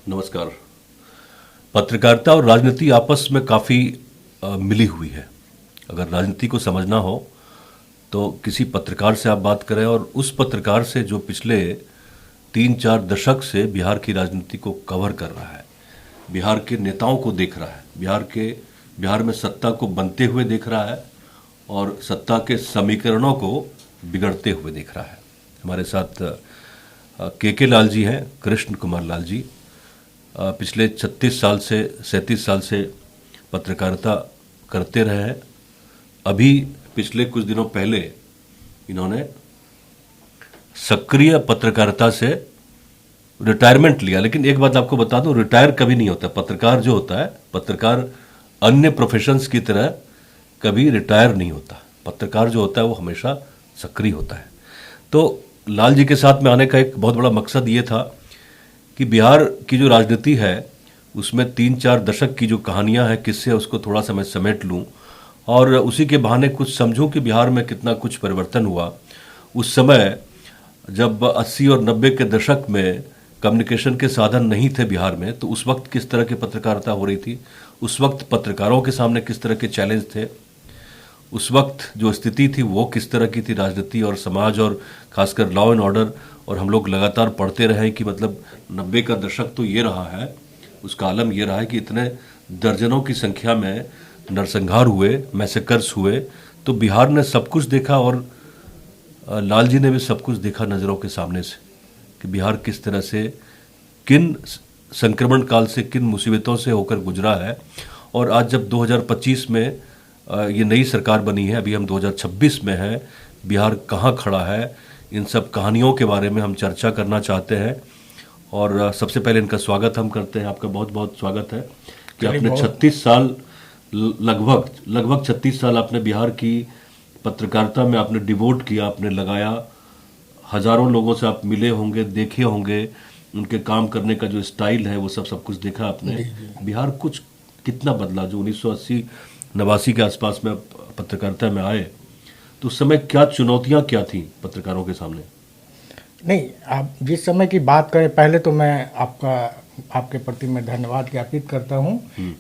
नमस्कार। पत्रकारिता और राजनीति आपस में काफ़ी मिली हुई है। अगर राजनीति को समझना हो तो किसी पत्रकार से आप बात करें और उस पत्रकार से जो पिछले 3-4 दशक से बिहार की राजनीति को कवर कर रहा है, बिहार के नेताओं को देख रहा है, बिहार में सत्ता को बनते हुए देख रहा है और सत्ता के समीकरणों को बिगड़ते हुए देख रहा है। हमारे साथ के लाल जी हैं, कृष्ण कुमार लाल जी। पिछले 37 साल से पत्रकारिता करते रहे हैं। अभी पिछले कुछ दिनों पहले इन्होंने सक्रिय पत्रकारिता से रिटायरमेंट लिया। लेकिन एक बात आपको बता दूं, रिटायर कभी नहीं होता। पत्रकार जो होता है, पत्रकार अन्य प्रोफेशंस की तरह कभी रिटायर नहीं होता। पत्रकार जो होता है वो हमेशा सक्रिय होता है। तो लाल जी के साथ में आने का एक बहुत बड़ा मकसद ये था कि बिहार की जो राजनीति है उसमें 3-4 दशक की जो कहानियां हैं, किससे उसको थोड़ा सा मैं समेट लूं और उसी के बहाने कुछ समझूं कि बिहार में कितना कुछ परिवर्तन हुआ। उस समय जब 80 और 90 के दशक में कम्युनिकेशन के साधन नहीं थे बिहार में, तो उस वक्त किस तरह की पत्रकारिता हो रही थी, उस वक्त पत्रकारों के सामने किस तरह के चैलेंज थे, उस वक्त जो स्थिति थी वो किस तरह की थी, राजनीति और समाज और खासकर लॉ एंड ऑर्डर। और हम लोग लगातार पढ़ते रहे कि मतलब 90 का दशक तो ये रहा है, उसका आलम ये रहा है कि इतने दर्जनों की संख्या में नरसंहार हुए, मैसेकर्स हुए। तो बिहार ने सब कुछ देखा और लाल जी ने भी सब कुछ देखा नज़रों के सामने से कि बिहार किस तरह से, किन संक्रमण काल से, किन मुसीबतों से होकर गुजरा है। और आज जब 2025 में ये नई सरकार बनी है, अभी हम 2026 में हैं, बिहार कहाँ खड़ा है, इन सब कहानियों के बारे में हम चर्चा करना चाहते हैं। और सबसे पहले इनका स्वागत हम करते हैं। आपका बहुत बहुत स्वागत है कि आपने 36 साल, लगभग 36 साल आपने बिहार की पत्रकारिता में आपने डिवोट किया, आपने लगाया। हजारों लोगों से आप मिले होंगे, देखे होंगे, उनके काम करने का जो स्टाइल है वो सब कुछ देखा आपने। बिहार कुछ कितना बदला जो 1980-89 के आसपास में पत्रकारिता में आए, तो उस समय क्या चुनौतियां क्या थी पत्रकारों के सामने? नहीं, आप जिस समय की बात करें, पहले तो मैं आपके प्रति मैं धन्यवाद ज्ञापित करता हूं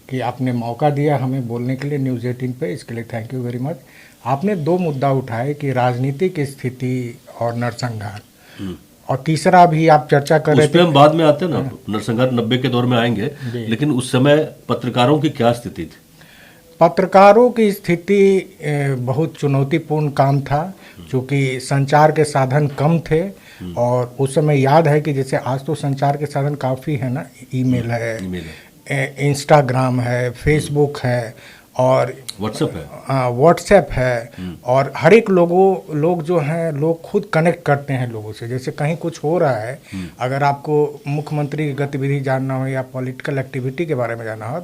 कि आपने मौका दिया हमें बोलने के लिए न्यूज़ 18 पे। इसके लिए थैंक यू वेरी मच। आपने 2 मुद्दा उठाए कि राजनीतिक स्थिति और नरसंहार, और तीसरा भी आप चर्चा कर रहे थे। हम बाद में आते हैं ना, नरसंहार 90 के दौर में आएंगे, लेकिन उस समय पत्रकारों की क्या स्थिति थी? पत्रकारों की स्थिति बहुत चुनौतीपूर्ण काम था, क्योंकि संचार के साधन कम थे। और उस समय याद है कि जैसे आज तो संचार के साधन काफ़ी है ना, ईमेल है, इंस्टाग्राम है, फेसबुक है और व्हाट्सएप है। और हर एक लोग जो हैं, लोग खुद कनेक्ट करते हैं लोगों से। जैसे कहीं कुछ हो रहा है, अगर आपको मुख्यमंत्री की गतिविधि जानना हो या पॉलिटिकल एक्टिविटी के बारे में जानना हो,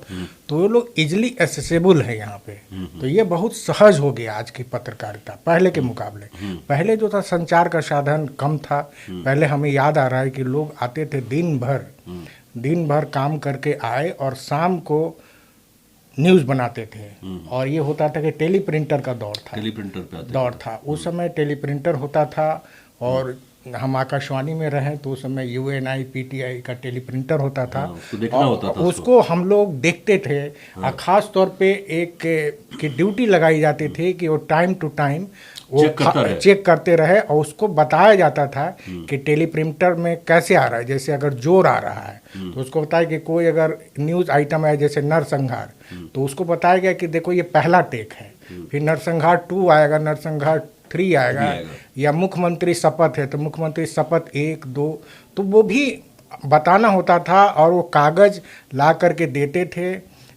तो वो लोग इजिली एक्सेसिबल है यहाँ पे। तो ये बहुत सहज हो गया आज की पत्रकारिता पहले के मुकाबले। पहले जो था संचार का साधन कम था। पहले हमें याद आ रहा है कि लोग आते थे दिन भर काम करके आए और शाम को न्यूज़ बनाते थे। और ये होता था कि टेलीप्रिंटर का दौर था। उस समय टेलीप्रिंटर होता था और हम आकाशवाणी में रहें तो उस समय UNI PTI का टेलीप्रिंटर होता था। उसको हम लोग देखते थे। खास तौर पे एक की ड्यूटी लगाई जाती थी कि वो टाइम टू टाइम वो चेक करते रहे और उसको बताया जाता था कि टेलीप्रिंटर में कैसे आ रहा है। जैसे अगर जोर आ रहा है तो उसको बताया कि कोई अगर न्यूज़ आइटम है जैसे नरसंहार, तो उसको बताया गया कि देखो ये पहला टेक है, फिर नरसंहार 2 आएगा, नरसंहार 3 आएगा। या मुख्यमंत्री शपथ है तो मुख्यमंत्री शपथ 1, 2, तो वो भी बताना होता था। और वो कागज ला करके देते थे,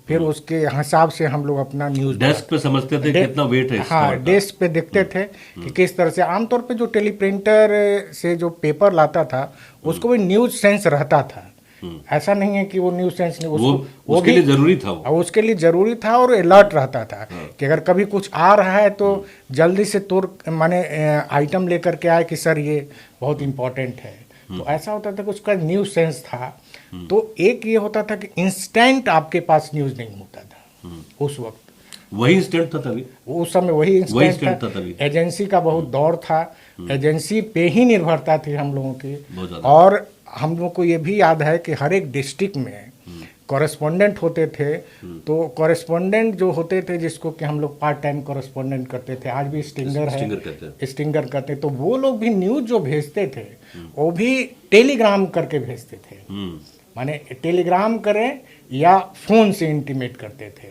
फिर उसके हिसाब से हम लोग अपना न्यूज़ डेस्क पे समझते थे कितना वेट है। हाँ, डेस्क पे देखते थे कि किस तरह से। आमतौर पे जो टेलीप्रिंटर से जो पेपर लाता था उसको भी न्यूज़ सेंस रहता था। ऐसा नहीं है कि वो न्यूज़ सेंस नहीं, वो उसके लिए जरूरी था। उसके लिए जरूरी था और अलर्ट रहता था कि अगर कभी कुछ आ रहा है तो जल्दी से माने आइटम लेकर के आए कि सर ये बहुत इम्पोर्टेंट है। तो ऐसा होता था कि उसका न्यूज़ सेंस था। तो एक ये होता था कि इंस्टेंट आपके पास न्यूज़ नहीं होता था उस वक्त। वही इंस्टेंट था तभी, उस समय वही इंस्टेंट था तभी। एजेंसी का बहुत दौर था, एजेंसी पे ही निर्भरता थी हम लोगों की। और हम लोग को ये भी याद है कि हर एक डिस्ट्रिक्ट में कॉरेस्पोंडेंट होते थे, तो कॉरेस्पोंडेंट जो होते थे जिसको कि हम लोग पार्ट टाइम कॉरेस्पोंडेंट करते थे, आज भी स्टिंगर है, स्टिंगर करते, तो वो लोग भी न्यूज़ जो भेजते थे वो भी टेलीग्राम करके भेजते थे। माने टेलीग्राम करें या फोन से इंटीमेट करते थे,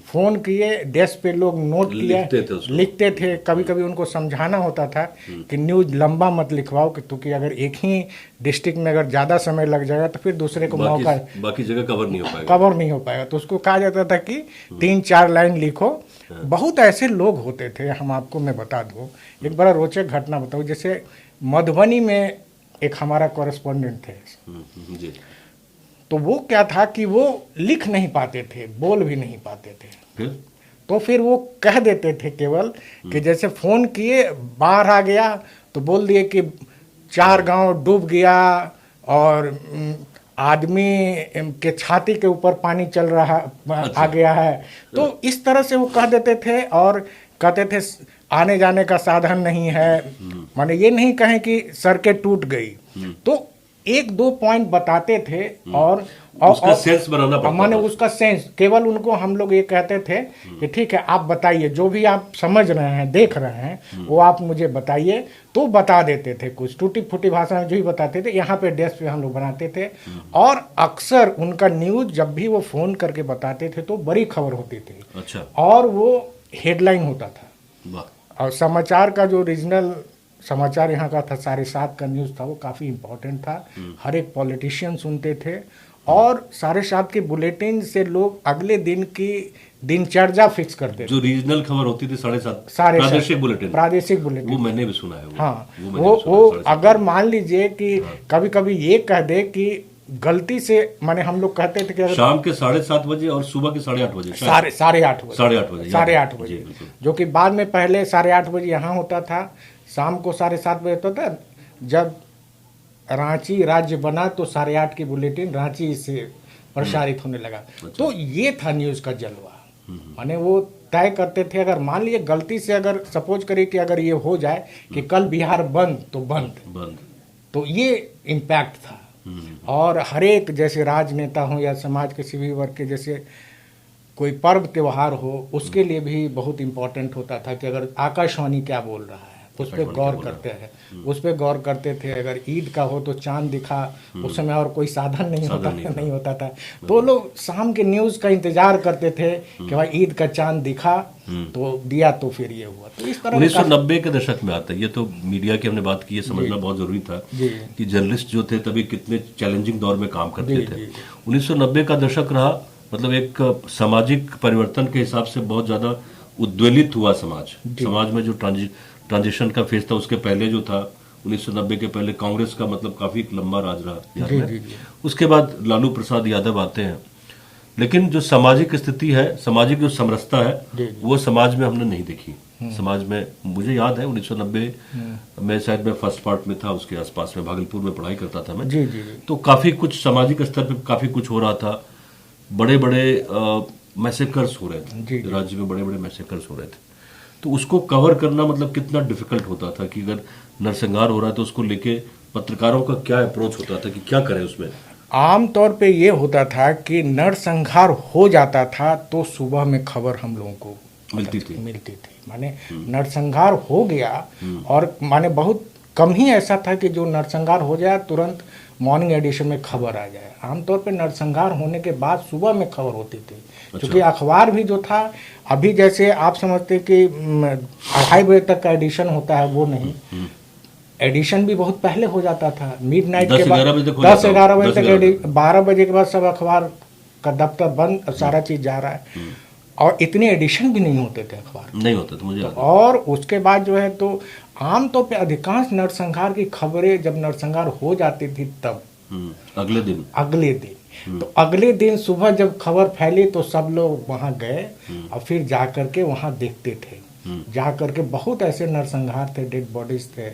फोन किए, डेस्क पे लोग नोट किया लिखते थे। कभी कभी उनको समझाना होता था कि न्यूज़ लंबा मत लिखवाओ, क्योंकि अगर एक ही डिस्ट्रिक्ट में अगर ज़्यादा समय लग जाएगा तो फिर दूसरे को मौका, बाकी जगह कवर नहीं हो पाएगा। तो उसको कहा जाता था कि 3-4 लाइन लिखो। बहुत ऐसे लोग होते थे। हम आपको मैं बता दूं, एक बड़ा रोचक घटना बताऊं। जैसे मधुबनी में एक हमारा कॉरेस्पॉन्डेंट थे, जी। तो वो क्या था कि वो लिख नहीं पाते थे, बोल भी नहीं पाते थे। तो फिर वो कह देते थे केवल कि जैसे फोन किए, बाढ़ आ गया तो बोल दिए कि 4 गांव डूब गया और आदमी के छाती के ऊपर पानी चल रहा आ गया है। तो इस तरह से वो कह देते थे और कहते थे आने जाने का साधन नहीं है। माने ये नहीं कहें कि सड़कें टूट गई, तो 1-2 पॉइंट बताते थे और उसका सेंस बनाना पड़ता माने उसका सेंस। केवल उनको हम लोग ये कहते थे कि ठीक है आप बताइए, जो भी आप समझ रहे हैं देख रहे हैं वो आप मुझे बताइए। तो बता देते थे, कुछ टूटी फूटी भाषा में जो ही बताते थे। यहाँ पे डेस्क पे हम लोग बनाते थे और अक्सर उनका न्यूज़ जब भी वो फोन करके बताते थे तो बड़ी खबर होती थी। अच्छा। और वो हेडलाइन होता था। और समाचार का जो रीजनल समाचार यहाँ का था 7:30 का न्यूज़ था, वो काफ़ी इम्पोर्टेंट था। हर एक पॉलिटिशियन सुनते थे और 7:30 के बुलेटिन से लोग अगले दिन की दिनचर्या फिक्स करते थे। जो रीजनल खबर होती थी 7:30 प्रादेशिक बुलेटिन, वो मैंने भी सुना है। हाँ, वो अगर मान लीजिए कि कभी कभी ये कह दे कि गलती से, माने हम लोग कहते थे कि शाम के 7:30 बजे और सुबह के 8:30 बजे, 8:30 बजे, जो कि बाद में पहले 8:30 बजे यहाँ होता था, शाम को 7:30 बजे होता था। जब रांची राज्य बना तो 8:30 की बुलेटिन रांची से प्रसारित होने लगा। तो ये था न्यूज़ का जलवा। माने वो तय करते थे, अगर मान लीजिए गलती से अगर सपोज करिए कि अगर ये हो जाए कि कल बिहार बंद तो बंद, तो ये इम्पैक्ट था। और हर एक जैसे राजनेता हो या समाज के सभी वर्ग के, जैसे कोई पर्व त्योहार हो, उसके लिए भी बहुत इम्पोर्टेंट होता था कि अगर आकाशवाणी क्या बोल रहा है उस पर गौर करते हैं, उस पर गौर करते थे। अगर ईद का हो तो चांद दिखा, उस समय और कोई साधन नहीं होता था, तो लोग शाम के न्यूज़ का इंतजार करते थे कि भाई ईद का चांद दिखा तो दिया, तो फिर ये हुआ। तो इस तरह 1990 के दशक में आता है। ये तो मीडिया की हमने बात की, ये समझना बहुत जरूरी था कि जर्नलिस्ट जो थे तभी कितने चैलेंजिंग दौर में काम करते थे। 1990 का दशक रहा, मतलब एक सामाजिक परिवर्तन के हिसाब से बहुत ज्यादा उद्वेलित हुआ समाज में जो ट्रांजिशन का फेज था। उसके पहले जो था 1990 के पहले कांग्रेस का मतलब काफी लंबा राज रहा बिहार में। उसके बाद लालू प्रसाद यादव आते हैं, लेकिन जो सामाजिक स्थिति है, सामाजिक जो समरसता है, वो समाज में हमने नहीं देखी। समाज में मुझे याद है 1990 में शायद मैं फर्स्ट पार्ट में था, उसके आसपास में भागलपुर में पढ़ाई करता था मैं। तो काफी कुछ सामाजिक स्तर पे काफी कुछ हो रहा था। बड़े बड़े मैसेकर्स हो रहे थे राज्य में, बड़े बड़े मैसेकर्स हो रहे थे। तो उसको कवर करना मतलब कितना डिफिकल्ट होता था कि अगर नरसंहार हो रहा है तो उसको लेके पत्रकारों का क्या अप्रोच होता था कि क्या करें उसमें। आम तौर पे ये होता था कि नरसंहार हो जाता था तो सुबह में खबर हम लोगों को मिलती थी। माने नरसंहार हो गया, और माने बहुत कम ही ऐसा था कि जो नरसंहार हो जाए तुरंत मॉर्निंग एडिशन में खबर आ जाए। आमतौर पे नरसंहार होने के बाद सुबह में खबर होती थी। क्योंकि अखबार भी जो था, अभी जैसे आप समझते कि 2:30 बजे तक का एडिशन होता है, वो नहीं, एडिशन भी बहुत पहले हो जाता था। मिडनाइट के बाद 10-11 बजे तक, 12 बजे के बाद सब अखबार का दफ्तर बंद, सारा चीज जा रहा है। और इतने एडिशन भी नहीं होते थे, अखबार नहीं होते थे मुझे। और उसके बाद जो है तो आमतौर पे अधिकांश नरसंहार की खबरें जब नरसंहार हो जाती थी तब अगले दिन तो अगले दिन सुबह जब खबर फैली तो सब लोग वहां गए और फिर जा करके वहां देखते थे। जा करके बहुत ऐसे नरसंहार थे, डेड बॉडीज थे,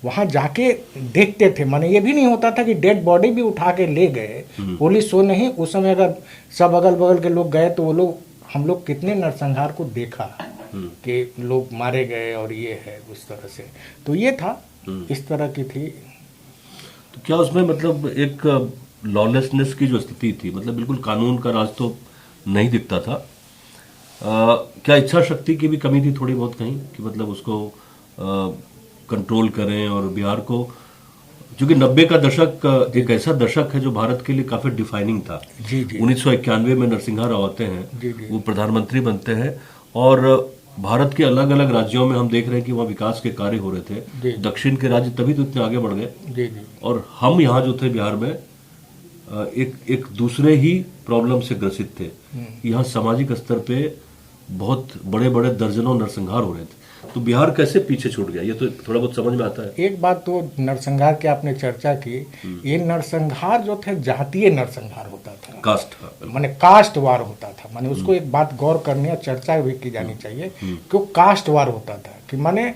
वहां जाके देखते थे। माने ये भी नहीं होता था कि डेड बॉडी भी उठा के ले गए, पुलिस वो नहीं। उस समय अगर सब अगल बगल के लोग गए तो वो लोग, हम लोग कितने नरसंहार को देखा कि लोग मारे गए और ये है उस तरह से। तो ये था, इस तरह की थी। तो क्या उसमें मतलब एक लॉलेसनेस की जो स्थिति थी, मतलब बिल्कुल कानून का राज तो नहीं दिखता था। क्या इच्छा शक्ति की भी कमी थी थोड़ी बहुत कहीं, कि मतलब उसको कंट्रोल करें? और बिहार को, क्योंकि 90 का दशक एक ऐसा दशक है जो भारत के लिए काफी डिफाइनिंग था। जी जी 1991 में नरसिम्हा राव आते हैं, जी जी वो प्रधानमंत्री बनते हैं, और भारत के अलग अलग राज्यों में हम देख रहे हैं कि वहाँ विकास के कार्य हो रहे जी। थे। दक्षिण के राज्य तभी तो इतने आगे बढ़ गए। जी जी और हम यहाँ जो थे बिहार में एक दूसरे ही प्रॉब्लम से ग्रसित थे। यहाँ सामाजिक स्तर पे बहुत बड़े बड़े दर्जनों नरसंहार हो रहे थे। तो बिहार कैसे पीछे छूट गया, ये तो थोड़ा बहुत समझ में आता है। एक बात तो नरसंहार की आपने चर्चा की, ये नरसंहार जो थे जातीय नरसंहार होता था, कास्ट, हाँ, बिल्कुल। माने कास्ट वार होता था। माने उसको एक बात गौर करनी और चर्चा भी की जानी चाहिए कि वो कास्ट वार होता था, कि माने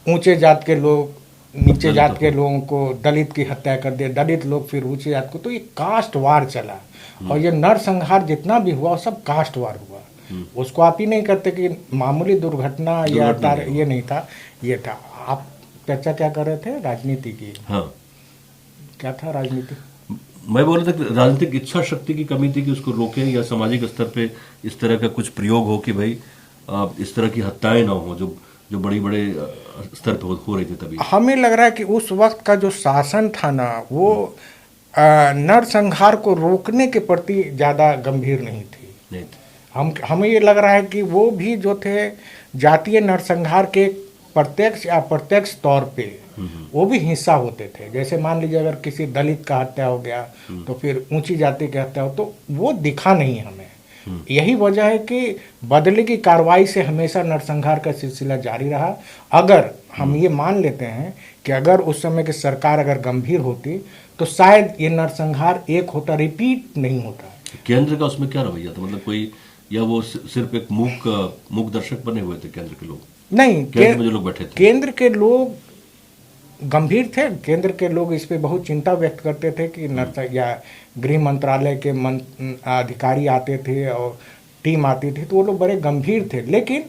ऊंचे जात के लोग नीचे जात के लोगों को, दलित की हत्या कर दिया, दलित लोग फिर ऊंचे जात को, तो ये कास्ट वार चला। और ये नरसंहार जितना भी हुआ वो सब कास्ट वार हुआ। उसको आप ही नहीं करते कि मामूली दुर्घटना या ये नहीं था, ये था। आप चर्चा क्या कर रहे थे? राजनीति की। हाँ, क्या था राजनीति? मैं बोल रहा था कि राजनीतिक इच्छा शक्ति की कमी थी कि उसको रोकें, या सामाजिक स्तर पे इस तरह का कुछ प्रयोग हो कि भाई इस तरह की हत्याएं ना हो जो बड़ी बड़े स्तर पे हो रही थी तभी। हमें लग रहा है कि उस वक्त का जो शासन था ना, वो नरसंहार को रोकने के प्रति ज्यादा गंभीर नहीं थी। नहीं थी। हमें ये लग रहा है कि वो भी जो थे जातीय नरसंहार के प्रत्यक्ष या अप्रत्यक्ष तौर पे वो भी हिस्सा होते थे। जैसे मान लीजिए अगर किसी दलित का हत्या हो गया तो फिर ऊंची जाति की हत्या हो, तो वो दिखा नहीं हमें। यही वजह है कि बदले की कार्रवाई से हमेशा नरसंहार का सिलसिला जारी रहा। अगर हम ये मान लेते हैं कि अगर उस समय की सरकार अगर गंभीर होती तो शायद ये नरसंहार एक होता, रिपीट नहीं होता। केंद्र का उसमें क्या रवैया था, मतलब कोई, या वो सिर्फ एक मूक दर्शक बने हुए थे केंद्र के लोग? नहीं, केंद्र में जो लोग बैठे थे, केंद्र के लोग गंभीर थे। केंद्र के लोग इस पे बहुत चिंता व्यक्त करते थे कि या गृह मंत्रालय के अधिकारी आते थे और टीम आती थी, तो वो लोग बड़े गंभीर थे। लेकिन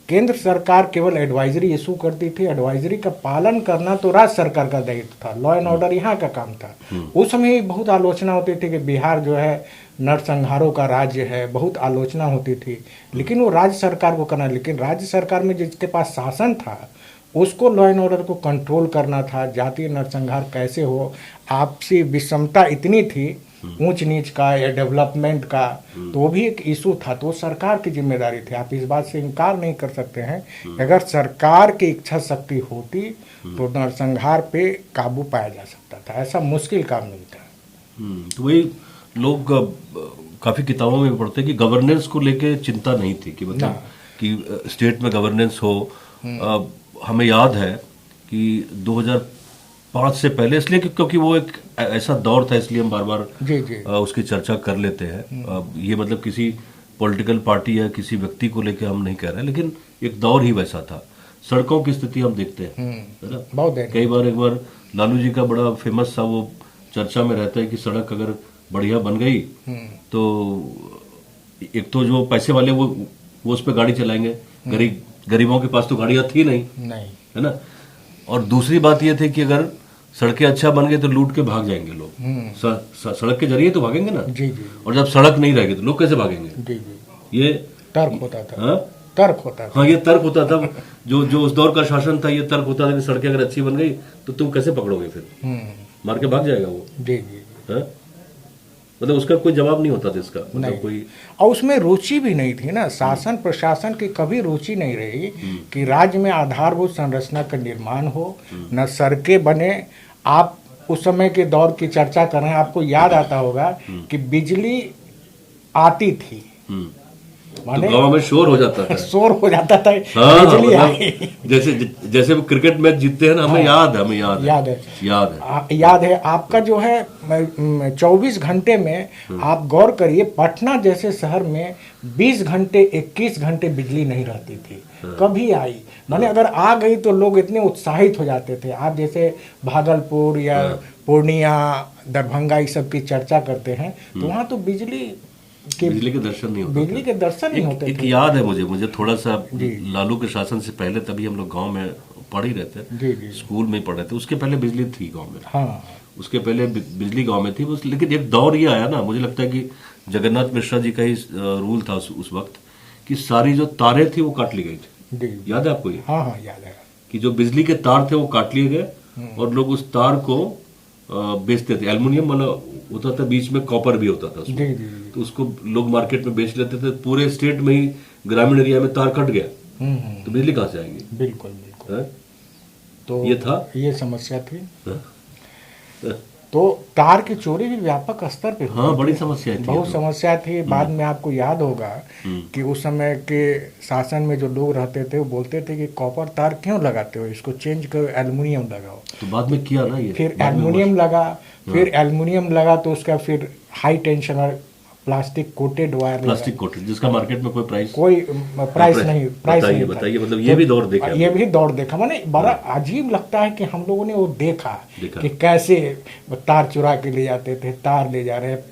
केंद्र सरकार केवल एडवाइजरी इशू करती थी। एडवाइजरी का पालन करना तो राज्य सरकार का दायित्व था, लॉ एंड ऑर्डर यहाँ का काम था। उस समय बहुत आलोचना होती थी कि बिहार जो है नरसंहारों का राज्य है, बहुत आलोचना होती थी। लेकिन वो राज्य सरकार को करना, लेकिन राज्य सरकार में जिसके पास शासन था उसको लॉ एंड ऑर्डर को कंट्रोल करना था। जातीय नरसंहार कैसे हो, आपसी विषमता इतनी थी, ऊंच नीच का या डेवलपमेंट का, तो वो भी एक इशू था। तो वो सरकार की जिम्मेदारी थी। आप इस बात से इनकार नहीं कर सकते हैं कि अगर सरकार की इच्छा शक्ति होती तो नरसंहार पे काबू पाया जा सकता था। ऐसा मुश्किल काम नहीं था। तो वही लोग काफी किताबों में पढ़ते कि गवर्नेंस को लेके चिंता नहीं थी, कि मतलब कि स्टेट में गवर्नेंस हो। हमें याद है कि 2005 से पहले, इसलिए क्योंकि वो एक ऐसा दौर था, इसलिए हम बार बार जी जी उसकी चर्चा कर लेते हैं। ये मतलब किसी पॉलिटिकल पार्टी या किसी व्यक्ति को लेके हम नहीं कह रहे हैं, लेकिन एक दौर ही वैसा था। सड़कों की स्थिति हम देखते हैं, है ना? बहुत कई बार, एक बार लालू जी का बड़ा फेमस सा वो चर्चा में रहता है कि सड़क अगर बढ़िया बन गई तो एक तो जो पैसे वाले वो उस पर गाड़ी चलाएंगे, गरीबों के पास तो गाड़ियां थी नहीं, है ना? और दूसरी बात ये थी कि अगर सड़कें अच्छा बन गई तो लूट के भाग जाएंगे लोग। सड़क के जरिए तो भागेंगे ना। जी जी। और जब सड़क नहीं रहेगी तो लोग कैसे भागेंगे? जी जी। ये तर्क होता था। हाँ, तर्क होता था। हाँ, ये तर्क होता था। जो उस दौर का शासन था, ये तर्क होता था कि सड़कें अगर अच्छी बन गई तो तुम कैसे पकड़ोगे, फिर मार के भाग जाएगा वो। जी जी। हाँ? मतलब उसका कोई जवाब नहीं होता था इसका, मतलब कोई, और उसमें रुचि भी नहीं थी ना। शासन प्रशासन की कभी रुचि नहीं रही कि राज्य में आधारभूत संरचना का निर्माण हो, न सड़कें बने। आप उस समय के दौर की चर्चा कर रहे हैं, आपको याद आता होगा कि बिजली आती थी, तो गाँव में शोर हो जाता था। शोर हो जाता था। हाँ, बिजली मतलब आई। जैसे वो क्रिकेट मैच जीतते हैं ना, हमें याद है। आपका जो है 24 घंटे में आप गौर करिए, पटना जैसे शहर में 20 घंटे 21 घंटे बिजली नहीं रहती थी। कभी आई, माने अगर आ गई तो लोग इतने उत्साहित हो जाते थे। आप जैसे भागलपुर या पूर्णिया, दरभंगा, इस सब की चर्चा करते हैं तो वहाँ तो बिजली के दर्शन नहीं होते। एक याद है मुझे थोड़ा सा लालू के शासन से पहले, तभी हम लोग गांव में पढ़ ही रहे थे, जी जी। स्कूल में ही पढ़ रहे थे। उसके पहले बिजली थी गांव में, हाँ उसके पहले बिजली गांव में थी उस, लेकिन एक दौर ये आया ना, मुझे लगता है कि जगन्नाथ मिश्रा जी का ही रूल था उस वक्त, कि सारी जो तारें थी वो काट ली गई थी। जी। याद है आपको ये? हाँ हाँ याद है। कि जो बिजली के तार थे वो काट लिए गए और लोग उस तार को बेचते थे। एल्युमिनियम वाला होता था, बीच में कॉपर भी होता था उसमें। जी जी जी। तो उसको लोग मार्केट में बेच लेते थे। पूरे स्टेट में ही ग्रामीण एरिया में तार कट गया, तो बिजली कहाँ से आएगी? बिल्कुल बिल्कुल। हैं? तो ये था, ये समस्या थी। हाँ, तो तार की चोरी भी व्यापक स्तर पे हुई हाँ, थी। बड़ी समस्या थी। बहुत समस्या थी। बाद में आपको याद होगा हम्म। कि उस समय के शासन में जो लोग रहते थे वो बोलते थे कि कॉपर तार क्यों लगाते हो, इसको चेंज करो, एल्युमिनियम लगाओ। तो बाद में किया ना ये, फिर बाद में एल्युमिनियम लगा, फिर एल्युमिनियम लगा तो उसका फिर हाई टेंशन और प्लास्टिक कोटेड वायर लगा। प्लास्टिक कोटेड, जिसका मार्केट में कोई प्राइस, कोई प्राइस नहीं, प्राइस बताइए नहीं था। बताइए, मतलब ये भी दौर देखा ये भी दौर देखा। माने बड़ा अजीब लगता है कि हम लोगों ने वो देखा देखा। कि कैसे तार चुरा के ले जाते थे, तार ले जा रहे हैं,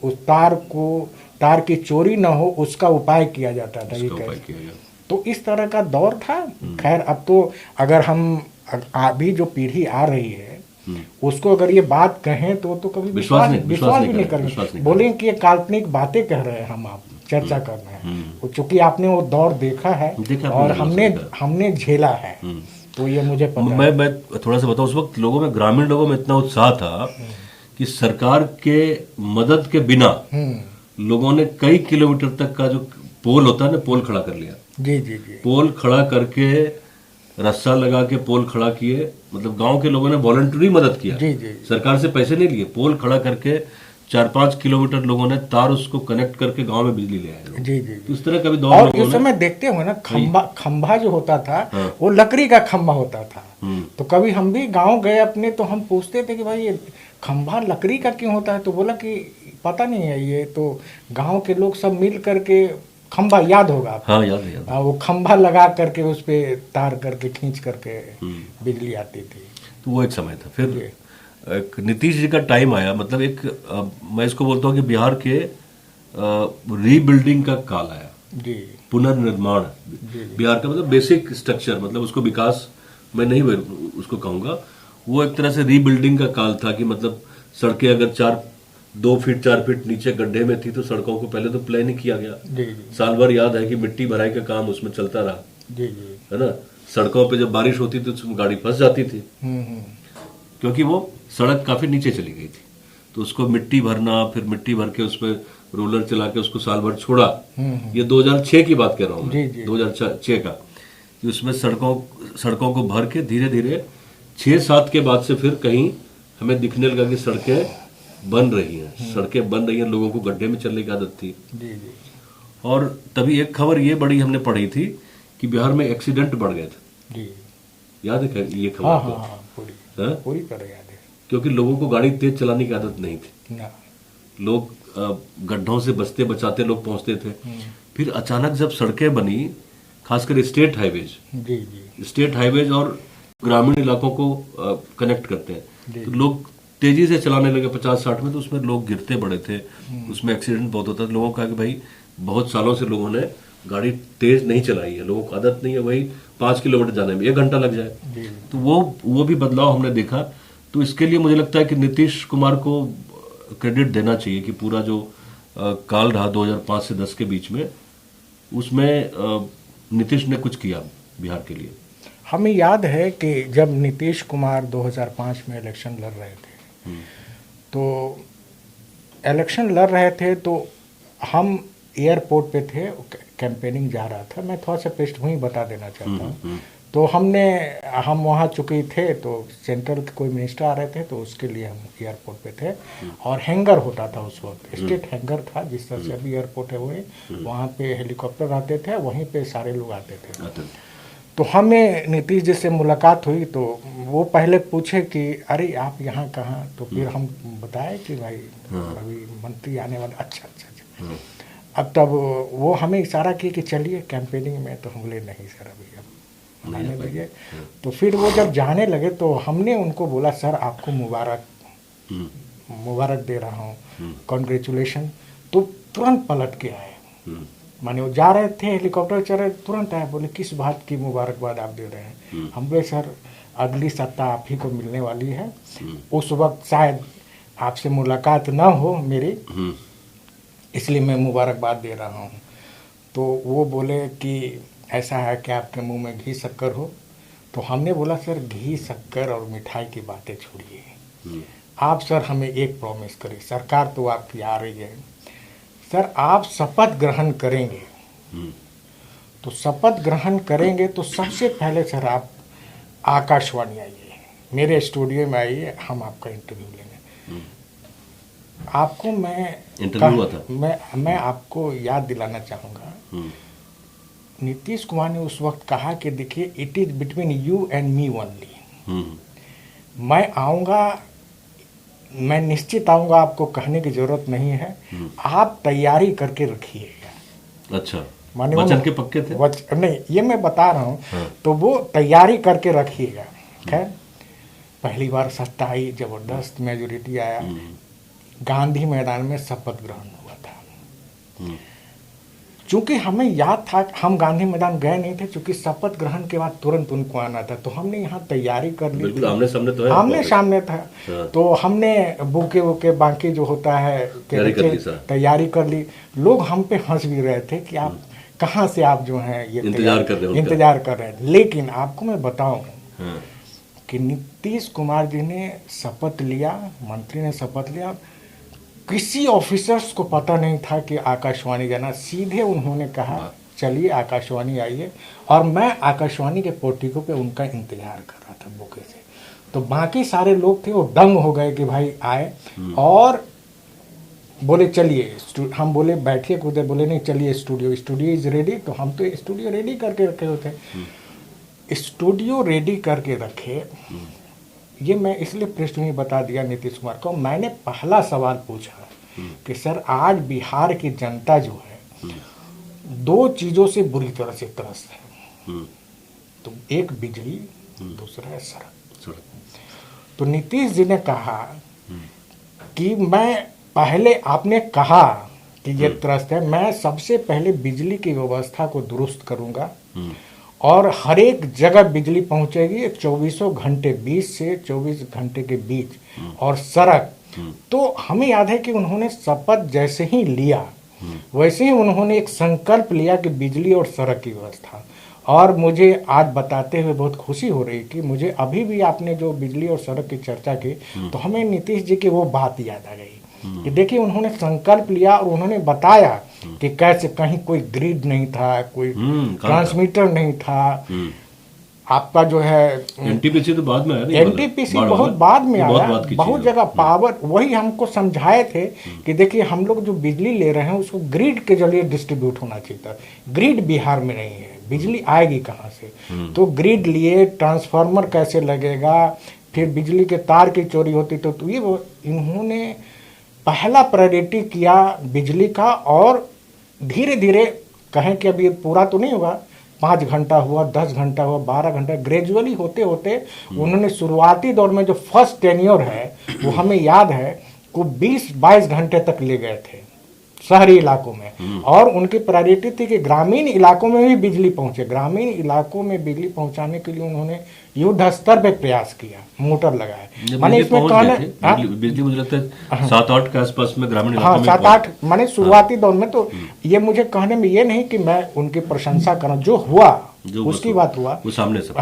उस तार को, तार की चोरी ना हो उसका उपाय किया जाता था। ये इसका उपाय कैसे, किया गया। तो इस तरह का दौर था। खैर अब तो अगर हम अभी जो पीढ़ी आ रही है उसको अगर ये बात कहें तो कभी विश्वास भी नहीं विश्वास करेंगे। नहीं बोलेंगे कि ये काल्पनिक बातें कह रहे हैं, हम आप चर्चा कर रहे हैं। चूंकि आपने वो दौर देखा है देखा और आपने, हमने झेला है, तो ये मुझे पता है। मैं थोड़ा सा बताऊं, उस वक्त लोगों में, ग्रामीण लोगों में इतना उत्साह था कि सरकार के मदद के बिना लोगों ने कई किलोमीटर तक का जो पोल होता है ना, पोल खड़ा कर लिया। जी जी जी। पोल खड़ा करके, रस्सा लगा के पोल खड़ा किए, मतलब गांव के लोगों ने वॉलंटरी मदद किया। जी जी। सरकार से पैसे नहीं लिए, पोल खड़ा करके 4-5 किलोमीटर लोगों ने तार उसको कनेक्ट करके गांव में बिजली ले आए लोग। जी जी। तो इस तरह का भी दौर और लोगों उस ने, समय देखते हुए ना, खंभा जो होता था हाँ। वो लकड़ी का खंभा होता था। तो कभी हम भी गांव गए अपने, तो हम पूछते थे कि भाई ये खंभा लकड़ी का क्यों होता है, तो बोला कि पता नहीं है, ये तो गांव के लोग सब मिल करके, खंभा याद होगा आपको? हाँ याद है, याद है। वो खंभा लगा करके उस पे तार करके खींच करके बिजली आती थी। तो वो एक समय था। फिर एक नीतीश जी का टाइम आया, मतलब एक मैं इसको बोलता हूँ कि बिहार के रीबिल्डिंग का काल आया, जी। पुनर्निर्माण। बिहार का मतलब बेसिक स्ट्रक्चर, मतलब उसको विकास मैं नहीं उसको कहूंगा, वो एक तरह से रीबिल्डिंग का काल था। कि मतलब सड़कें अगर 2 फीट 4 फीट नीचे गड्ढे में थी तो सड़कों को पहले तो प्लान ही किया गया। जी जी। साल भर याद है कि मिट्टी भराई का काम उसमें चलता रहा, जी जी। है ना। सड़कों पे जब बारिश होती थी तो उसमें गाड़ी फंस जाती थी, क्योंकि वो सड़क काफी नीचे चली गई थी। तो उसको मिट्टी भरना, फिर मिट्टी भर के उसमें रोलर चला के उसको साल भर छोड़ा। ये 2006 की बात कह रहा हूँ मैं, जी, जी। 2006 का, कि उसमें सड़कों को भर के धीरे धीरे 6-7 के बाद से फिर कहीं हमें दिखने लगा कि सड़कें बन रही हैं, सड़कें बन रही हैं। लोगों को गड्ढे में चलने की आदत थी। जी जी। और तभी एक खबर ये बड़ी हमने पढ़ी थी कि बिहार में एक्सीडेंट बढ़ गए थे। जी। याद है ये खबर? हाँ आपको? हाँ हाँ, पूरी हाँ? पूरी तरह याद है। क्योंकि लोगों को गाड़ी तेज चलाने की आदत नहीं थी। ना। लोग गड्ढों से बचते बचाते लोग पहुंचते थे। फिर अचानक जब सड़कें बनी, खासकर स्टेट हाईवेज, जी जी। स्टेट हाईवेज और ग्रामीण इलाकों को कनेक्ट करते हैं, तो लोग तेजी से चलाने लगे 50-60 में। तो उसमें लोग गिरते बड़े थे, उसमें एक्सीडेंट बहुत होता था। लोगों को कहा कि भाई बहुत सालों से लोगों ने गाड़ी तेज नहीं चलाई है, लोगों को आदत नहीं है वही 5 किलोमीटर जाने में 1 घंटा लग जाए। तो वो भी बदलाव हमने देखा। तो इसके लिए मुझे लगता है कि नीतीश कुमार को क्रेडिट देना चाहिए कि पूरा जो काल रहा 2005 से 10 के बीच में, उसमें नीतीश ने कुछ किया बिहार के लिए। हमें याद है कि जब नीतीश कुमार 2005 में इलेक्शन लड़ रहे थे, तो इलेक्शन लड़ रहे थे तो हम एयरपोर्ट पे थे, कैंपेनिंग जा रहा था। मैं थोड़ा सा पृष्ठभूमि बता देना चाहता हूँ। तो हम वहाँ चुके थे, तो सेंट्रल के कोई मिनिस्टर आ रहे थे, तो उसके लिए हम एयरपोर्ट पे थे। और हैंगर होता था उस वक्त, स्टेट हैंगर था, जिस तरह से अभी एयरपोर्ट है वही। वहाँ पे हेलीकॉप्टर आते थे, वहीं पे सारे लोग आते थे। तो हमें नीतीश जी से मुलाकात हुई, तो वो पहले पूछे कि अरे आप यहाँ कहाँ। तो फिर हम बताए कि भाई अभी मंत्री आने वाले। अच्छा अच्छा अच्छा। अब तब वो हमें इशारा किए कि चलिए कैंपेनिंग में। तो हम बोले नहीं सर, अभी अब आने लगे। तो फिर वो जब जाने लगे तो हमने उनको बोला सर आपको मुबारक दे रहा हूँ, कॉन्ग्रेचुलेशन। तो तुरंत पलट के आए माने वो जा रहे थे, हेलीकॉप्टर चल रहे, तुरंत आए, बोले किस बात की मुबारकबाद आप दे रहे हैं? हम बोले सर अगली सप्ताह आप ही को मिलने वाली है, उस वक्त शायद आपसे मुलाकात ना हो मेरी, इसलिए मैं मुबारकबाद दे रहा हूँ। तो वो बोले कि ऐसा है कि आपके मुंह में घी शक्कर हो। तो हमने बोला सर घी शक्कर और मिठाई की बातें छोड़िए, आप सर हमें एक प्रॉमिस करिए, सरकार तो आपकी आ रही है सर, आप शपथ ग्रहण करेंगे, तो शपथ ग्रहण करेंगे तो सबसे पहले सर आप आकाशवाणी आइए, मेरे स्टूडियो में आइए, हम आपका इंटरव्यू लेंगे। आपको इंटरव्यू हुआ था? मैं आपको याद दिलाना चाहूँगा, नीतीश कुमार ने उस वक्त कहा कि देखिए it is between you and me only, मैं आऊँगा, मैं निश्चित आऊँगा, आपको कहने की जरूरत नहीं है, आप तैयारी करके रखिएगा। अच्छा, माने वचन के पक्के थे? नहीं, ये मैं बता रहा हूँ। तो वो तैयारी करके रखिएगा। खैर पहली बार सत्ता आई, जबरदस्त मेजोरिटी आया, गांधी मैदान में शपथ ग्रहण हुआ था। चूंकि हमें याद था, हम गांधी मैदान गए नहीं थे, चूंकि शपथ ग्रहण के बाद तुरंत उनको आना था, तो हमने यहाँ तैयारी कर ली थी। आमने सामने तो है, आमने सामने था। तो हमने बुके वुके बाकी जो होता है तैयारी कर ली। लोग हम पे हंस भी रहे थे कि आप कहाँ से आप जो है ये इंतजार कर रहे हैं। लेकिन आपको मैं बताऊं कि नीतीश कुमार जी ने शपथ लिया, मंत्री ने शपथ लिया, किसी ऑफिसर्स को पता नहीं था कि आकाशवाणी जाना, सीधे उन्होंने कहा चलिए आकाशवाणी आइए, और मैं आकाशवाणी के पोर्टिको पे उनका इंतजार कर रहा था बुके से। तो बाकी सारे लोग थे वो दंग हो गए कि भाई आए, और बोले चलिए, हम बोले बैठिए कूदे, बोले नहीं चलिए स्टूडियो इज रेडी। तो हम तो स्टूडियो रेडी करके रखे हुए थे, स्टूडियो रेडी करके रखे। ये मैं इसलिए पृष्ठभूमि बता दिया नीतीश कुमार को, मैंने पहला सवाल पूछा कि सर आज बिहार की जनता जो है दो चीजों से बुरी तरह से त्रस्त है, तो एक बिजली, दूसरा है सड़क। तो नीतीश जी ने कहा कि मैं पहले, आपने कहा कि ये त्रस्त है, मैं सबसे पहले बिजली की व्यवस्था को दुरुस्त करूंगा, और हर एक जगह बिजली पहुंचेगी 24 घंटे, 20 से 24 घंटे के बीच, और सड़क। तो हमें याद है कि उन्होंने शपथ जैसे ही लिया वैसे ही उन्होंने एक संकल्प लिया कि बिजली और सड़क की व्यवस्था। और मुझे आज बताते हुए बहुत खुशी हो रही कि मुझे अभी भी आपने जो बिजली और सड़क की चर्चा की, तो हमें नीतीश जी की वो बात याद आ गई कि देखिए उन्होंने संकल्प लिया और उन्होंने बताया कि कैसे कहीं कोई ग्रिड नहीं था, कोई ट्रांसमीटर नहीं था, आपका जो है एनटीपीसी तो बाद में आया, एनटीपीसी बहुत बाद में आया, बहुत जगह पावर, वही हमको समझाए थे कि देखिए हम लोग जो बिजली ले रहे हैं उसको ग्रिड के जरिए डिस्ट्रीब्यूट होना चाहिए था। ग्रिड बिहार में नहीं है, बिजली आएगी कहाँ से? तो ग्रिड लिए, ट्रांसफार्मर कैसे लगेगा, फिर बिजली के तार की चोरी होती, तो ये इन्होंने पहला प्रायोरिटी किया बिजली का। और धीरे धीरे कहें कि अभी पूरा तो नहीं होगा, 5 घंटा हुआ, 10 घंटा हुआ, 12 घंटा, ग्रेजुअली होते होते उन्होंने शुरुआती दौर में जो फर्स्ट टेन्योर है वो हमें याद है वो 20-22 घंटे तक ले गए थे शहरी इलाकों में। और उनकी प्रायोरिटी थी कि ग्रामीण इलाकों में भी बिजली पहुंचे। ग्रामीण इलाकों में बिजली पहुंचाने के लिए उन्होंने युद्ध स्तर पे प्रयास किया, मोटर लगाए। माने इसमें बिजली मुझे लगता है 7-8 के आसपास में ग्रामीण इलाकों में 7-8 माने शुरुआती दौर में। तो ये मुझे कहने में ये नहीं कि मैं उनकी प्रशंसा करूं, जो हुआ उसकी बात हुआ, वो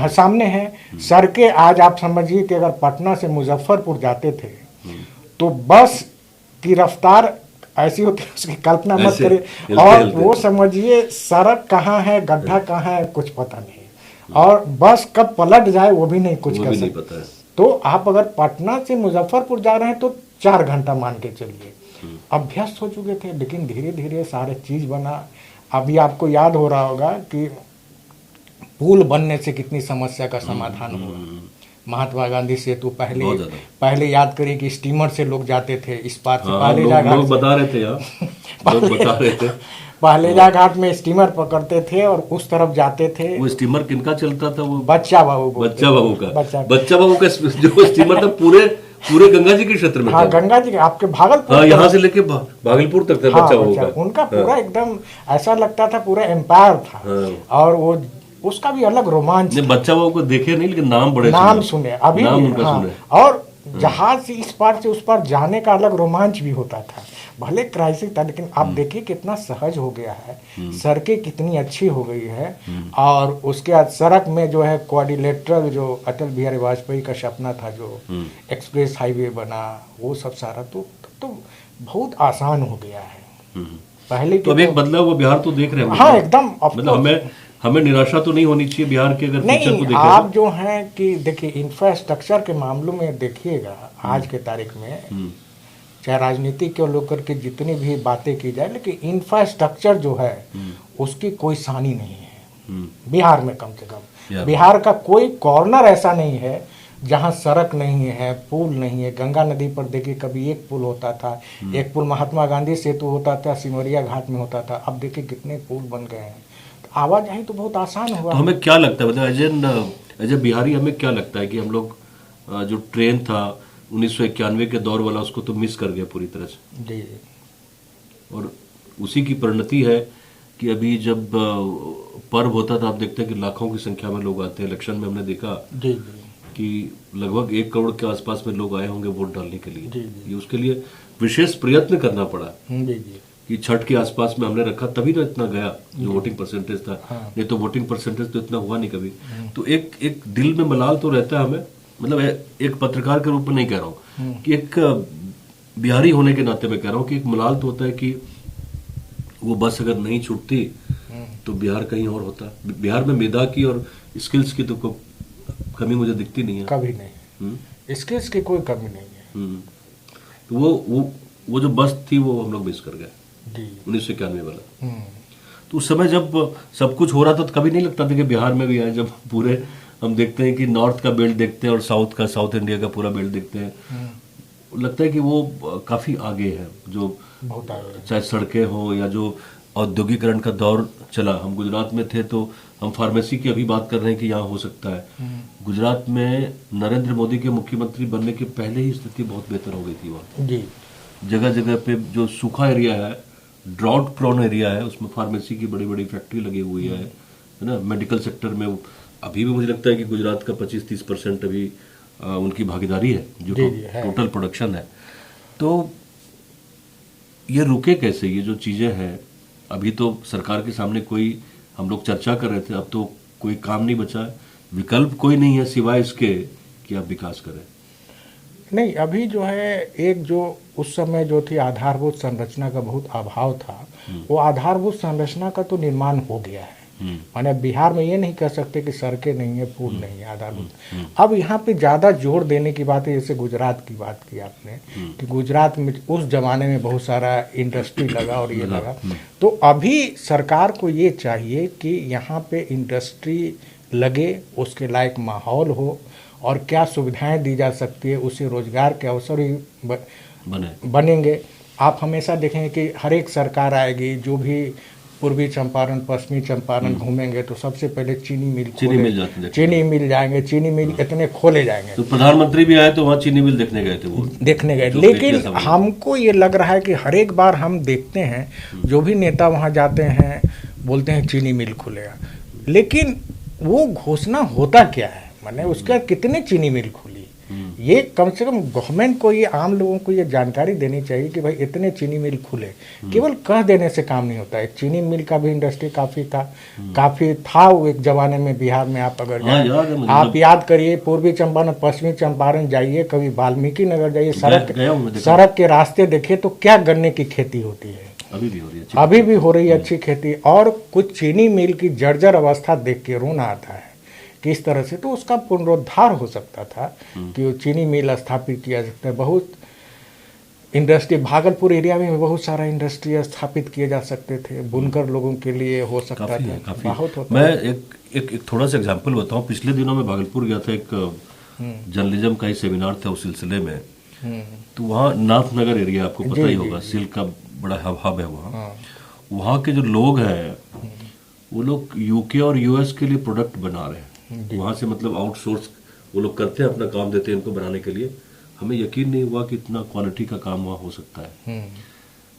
सामने है। सड़कें आज आप समझिए कि अगर पटना से मुजफ्फरपुर जाते थे तो बस की रफ्तार ऐसी होती है, उसकी कल्पना मत करें। और वो समझिए सड़क कहाँ है, गड्ढा कहाँ है, कुछ पता नहीं, और बस कब पलट जाए वो भी नहीं कुछ कर सकते। तो आप अगर पटना से मुजफ्फरपुर जा रहे हैं तो 4 घंटा मान के चलिए, अभ्यस्त हो चुके थे। लेकिन धीरे धीरे सारे चीज बना। अभी आपको याद हो रहा होगा कि पुल बनने से कितनी समस्या का समाधान हुआ। महात्मा गांधी सेतु पहले याद करिए कि स्टीमर से लोग जाते थे इस पार से, लोग बता रहे थे यार, लोग बता रहे थे पहलेजा घाट में स्टीमर पकड़ते थे और उस तरफ जाते थे। वो स्टीमर किनका चलता था? वो बच्चा बाबू का जो स्टीमर था, पूरे पूरे गंगा जी के क्षेत्र में हाँ था। गंगा जी के आपके भागलपुर हाँ, यहाँ से लेके भागलपुर तक था हाँ, बच्चा बाबू का। उनका पूरा एकदम ऐसा लगता था पूरा एम्पायर था। हाँ। और वो उसका भी अलग रोमांच नहीं, बच्चा बाबू को देखे नहीं, लेकिन नाम बड़े नाम सुने अभी नाम भी, उनका हाँ। सुने। और जहाज से इस पार से उस पार जाने का अलग रोमांच भी होता था, भले क्राइसिस था, लेकिन आप देखिए कितना सहज हो गया है, सड़कें कितनी अच्छी हो गई है। और उसके बाद सड़क में जो है क्वाड्रिलेटरल, जो अटल बिहारी वाजपेयी का सपना था, जो एक्सप्रेस हाईवे बना, वो सब सारा तो बहुत आसान हो गया है। पहले तो अब एक बदला हुआ बिहार तो देख रहे हैं। हाँ एकदम, मतलब हमें निराशा तो नहीं होनी चाहिए बिहार के अगर फ्यूचर को नहीं। देखें आप तो। जो है कि देखिए इंफ्रास्ट्रक्चर के मामलों में देखिएगा आज के तारीख में, चाहे राजनीति को लेकर के जितनी भी बातें की जाए, लेकिन इंफ्रास्ट्रक्चर जो है उसकी कोई सानी नहीं है बिहार में। कम से कम बिहार का कोई कॉर्नर ऐसा नहीं है जहां सड़क नहीं है, पुल नहीं है। गंगा नदी पर देखिए कभी एक पुल होता था, एक पुल महात्मा गांधी सेतु होता था, सिमरिया घाट में होता था, अब देखिए कितने पुल बन गए हैं। तो आवाजाही तो बहुत आसान हुआ। तो हमें क्या लगता है, मतलब एज ए बिहारी हमें क्या लगता है कि हम लोग जो ट्रेन था 1991 के दौर वाला, उसको तो मिस कर गए पूरी तरह से जी। और उसी की परिणति है कि अभी जब पर्व होता था, आप देखते हैं कि लाखों की संख्या में लोग आते हैं। इलेक्शन में हमने देखा जी कि लगभग 1 करोड़ के आसपास में लोग आए होंगे वोट डालने के लिए। जी। ये उसके लिए विशेष प्रयत्न करना पड़ा जी कि छठ के आसपास में हमने रखा, तभी तो इतना गया जो वोटिंग परसेंटेज था। नहीं तो वोटिंग परसेंटेज तो इतना हुआ नहीं कभी। तो एक दिल में मलाल तो रहता है हमें, मतलब एक पत्रकार के रूप में नहीं कह रहा हूँ कि एक बिहारी होने के नाते मैं कह रहा हूँ कि एक मलाल तो होता है कि वो बस अगर नहीं छूटती तो बिहार कहीं और होता। बिहार में मेधा की और स्किल्स की तो कमी मुझे दिखती नहीं है, कभी नहीं। स्किल्स की कोई कमी नहीं है। तो वो जो बस थी वो हम लोग मिस कर गए जी 1991 वाला। तो उस समय जब सब कुछ हो रहा था तो कभी नहीं लगता था कि बिहार में भी आए। जब पूरे हम देखते हैं कि नॉर्थ का बेल्ट देखते हैं और साउथ इंडिया का पूरा बेल्ट देखते हैं, लगता है कि वो काफी आगे है। जो बहुत आगे। चाहे सड़कें हो या जो औद्योगिकरण का दौर चला, हम गुजरात में थे तो हम फार्मेसी की अभी बात कर रहे हैं कि यहाँ हो सकता है। गुजरात में नरेंद्र मोदी के मुख्यमंत्री बनने के पहले ही स्थिति बहुत बेहतर हो गई थी वहाँ। जी। जगह जगह पे जो सूखा एरिया है, ड्राउट प्रोन एरिया है, उसमें फार्मेसी की बड़ी बड़ी फैक्ट्री लगी हुई है ना। मेडिकल सेक्टर में अभी भी मुझे लगता है कि गुजरात का 25-30% अभी उनकी भागीदारी है जो टोटल प्रोडक्शन है। तो ये रुके कैसे? ये जो चीजें हैं, अभी तो सरकार के सामने कोई, हम लोग चर्चा कर रहे थे, अब तो कोई काम नहीं बचा है, विकल्प कोई नहीं है सिवाय इसके कि आप विकास करें। नहीं, अभी जो है एक जो उस समय जो थी आधारभूत संरचना का बहुत अभाव था, वो आधारभूत संरचना का तो निर्माण हो गया है। माने बिहार में ये नहीं कह सकते कि सड़कें नहीं है, पुल नहीं है, आधारभूत। अब यहाँ पे ज्यादा जोर देने की बात है, जैसे गुजरात की बात की आपने कि गुजरात में उस जमाने में बहुत सारा इंडस्ट्री लगा और ये लगा। तो अभी सरकार को ये चाहिए कि यहाँ पे इंडस्ट्री लगे, उसके लायक माहौल हो और क्या सुविधाएं दी जा सकती है, उससे रोजगार के अवसर ही बनेंगे। आप हमेशा देखेंगे कि हर एक सरकार आएगी, जो भी पूर्वी चंपारण पश्चिमी चंपारण घूमेंगे तो सबसे पहले चीनी मिल जाएंगे, चीनी मिल इतने खोले जाएंगे। तो प्रधानमंत्री भी आए तो वहाँ चीनी मिल देखने गए थे, वो देखने गए। लेकिन हमको ये लग रहा है कि हर एक बार हम देखते हैं जो भी नेता वहाँ जाते हैं बोलते हैं चीनी मिल खुलेगा, लेकिन वो घोषणा होता क्या है, माने उसका कितने चीनी मिल खुली, ये कम से कम गवर्नमेंट को, ये आम लोगों को ये जानकारी देनी चाहिए कि भाई इतने चीनी मिल खुले। केवल कह देने से काम नहीं होता है। चीनी मिल का भी इंडस्ट्री काफी था वो एक जमाने में बिहार में। आप अगर आप याद करिए, पूर्वी चंपारण पश्चिमी चंपारण जाइए, कभी वाल्मीकि नगर जाइए, सड़क के रास्ते देखिए तो क्या गन्ने की खेती होती है, अभी भी हो रही है अच्छी खेती। और कुछ चीनी मिल की जर्जर अवस्था देख के रोना आता है किस तरह से। तो उसका पुनरुद्धार हो सकता था कि वो चीनी मिल स्थापित किया सकता है। बहुत इंडस्ट्री भागलपुर एरिया में बहुत सारा इंडस्ट्री स्थापित किए जा सकते थे, बुनकर लोगों के लिए हो सकता था, बहुत होता। मैं एक थोड़ा सा एग्जांपल बताऊं। पिछले दिनों में भागलपुर गया था, एक जर्नलिज्म का ही सेमिनार था उस सिलसिले में। तो वहाँ नाथनगर एरिया आपको पता ही होगा, सिल्क का बड़ा हब है वहाँ के जो लोग हैं वो लोग यूके और यूएस के लिए प्रोडक्ट बना रहे हैं। वहाँ से मतलब आउटसोर्स वो लोग करते हैं, अपना काम देते हैं इनको बनाने के लिए, हमें यकीन नहीं हुआ कि इतना क्वालिटी का काम वहाँ हो सकता है।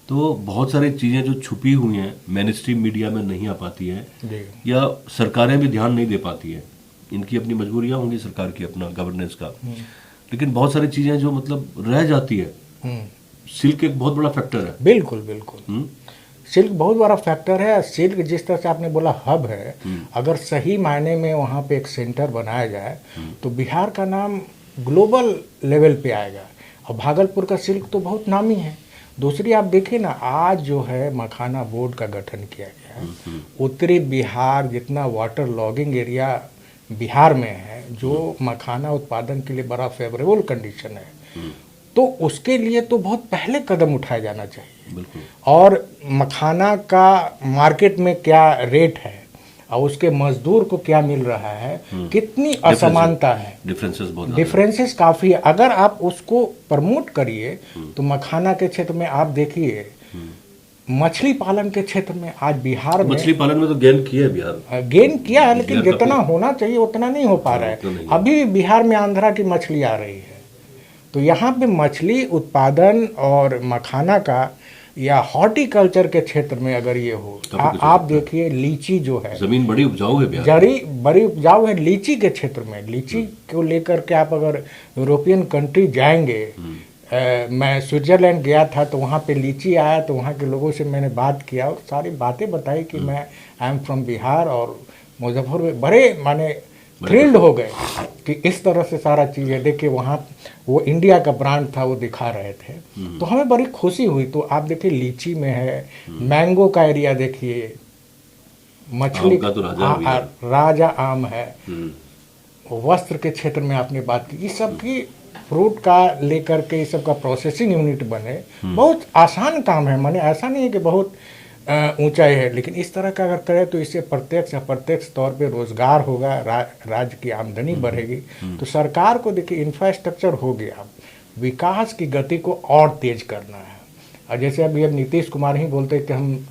तो बहुत सारी चीज़ें जो छुपी हुई हैं, मेन स्ट्रीम मीडिया में नहीं आ पाती हैं, जी। या सरकारें भी ध्यान नहीं दे पाती हैं। इनकी अपनी मजबूरियां होंगी सरकार की, अपना गवर्नेंस का, लेकिन बहुत सारी चीज़ें जो मतलब रह जाती है। सिल्क एक बहुत बड़ा फैक्टर है। बिल्कुल बिल्कुल। सिल्क बहुत बड़ा फैक्टर है। सिल्क जिस तरह से आपने बोला हब है, अगर सही मायने में वहाँ पे एक सेंटर बनाया जाए तो बिहार का नाम ग्लोबल लेवल पे आएगा। और भागलपुर का सिल्क तो बहुत नामी है। दूसरी आप देखिए ना, आज जो है मखाना बोर्ड का गठन किया गया है। उत्तरी बिहार जितना वाटर लॉगिंग एरिया बिहार में है, जो मखाना उत्पादन के लिए बड़ा फेवरेबल कंडीशन है, तो उसके लिए तो बहुत पहले कदम उठाया जाना चाहिए। बिल्कुल। और मखाना का मार्केट में क्या रेट है और उसके मजदूर को क्या मिल रहा है, कितनी असमानता है, डिफरेंसेस काफ़ी है। अगर आप उसको प्रमोट करिए तो मखाना के क्षेत्र में आप देखिए, मछली पालन के क्षेत्र में आज बिहार में, मछली पालन में तो गेन किया है बिहार, गेन किया है, लेकिन जितना होना चाहिए उतना नहीं हो पा रहा है। अभी बिहार में आंध्रा की मछली आ रही है। तो यहाँ पे मछली उत्पादन और मखाना का या हॉर्टिकल्चर के क्षेत्र में अगर ये हो, आप देखिए लीची जो है, जमीन बड़ी उपजाऊ है बिहार, बड़ी उपजाऊ है लीची के क्षेत्र में। लीची को लेकर के आप अगर यूरोपियन कंट्री जाएंगे, मैं स्विट्जरलैंड गया था तो वहाँ पे लीची आया, तो वहाँ के लोगों से मैंने बात किया और सारी बातें बताई कि मैं आई एम फ्रॉम बिहार, और मुजफ्फरपुर में बड़े माने थ्रिल्ड हो गए कि इस तरह से सारा चीज़ है। देखिए वहाँ वो इंडिया का ब्रांड था, वो दिखा रहे थे, तो हमें बड़ी खुशी हुई। तो आप देखिए लीची में है, मैंगो का एरिया देखिए, मछली का तो राजा आम है, वस्त्र के क्षेत्र में आपने बात की, इस सब की फ्रूट का लेकर के इस सब का प्रोसेसिंग यूनिट बने, बहुत आसान काम है। माने ऐसा नहीं है कि बहुत ऊंचाई है, लेकिन इस तरह का अगर करें तो इससे प्रत्यक्ष अप्रत्यक्ष तौर पे रोजगार होगा, राज्य की आमदनी बढ़ेगी। तो सरकार को देखिए इंफ्रास्ट्रक्चर हो गया, विकास की गति को और तेज करना है। और जैसे अभी अब नीतीश कुमार ही बोलते हैं कि हम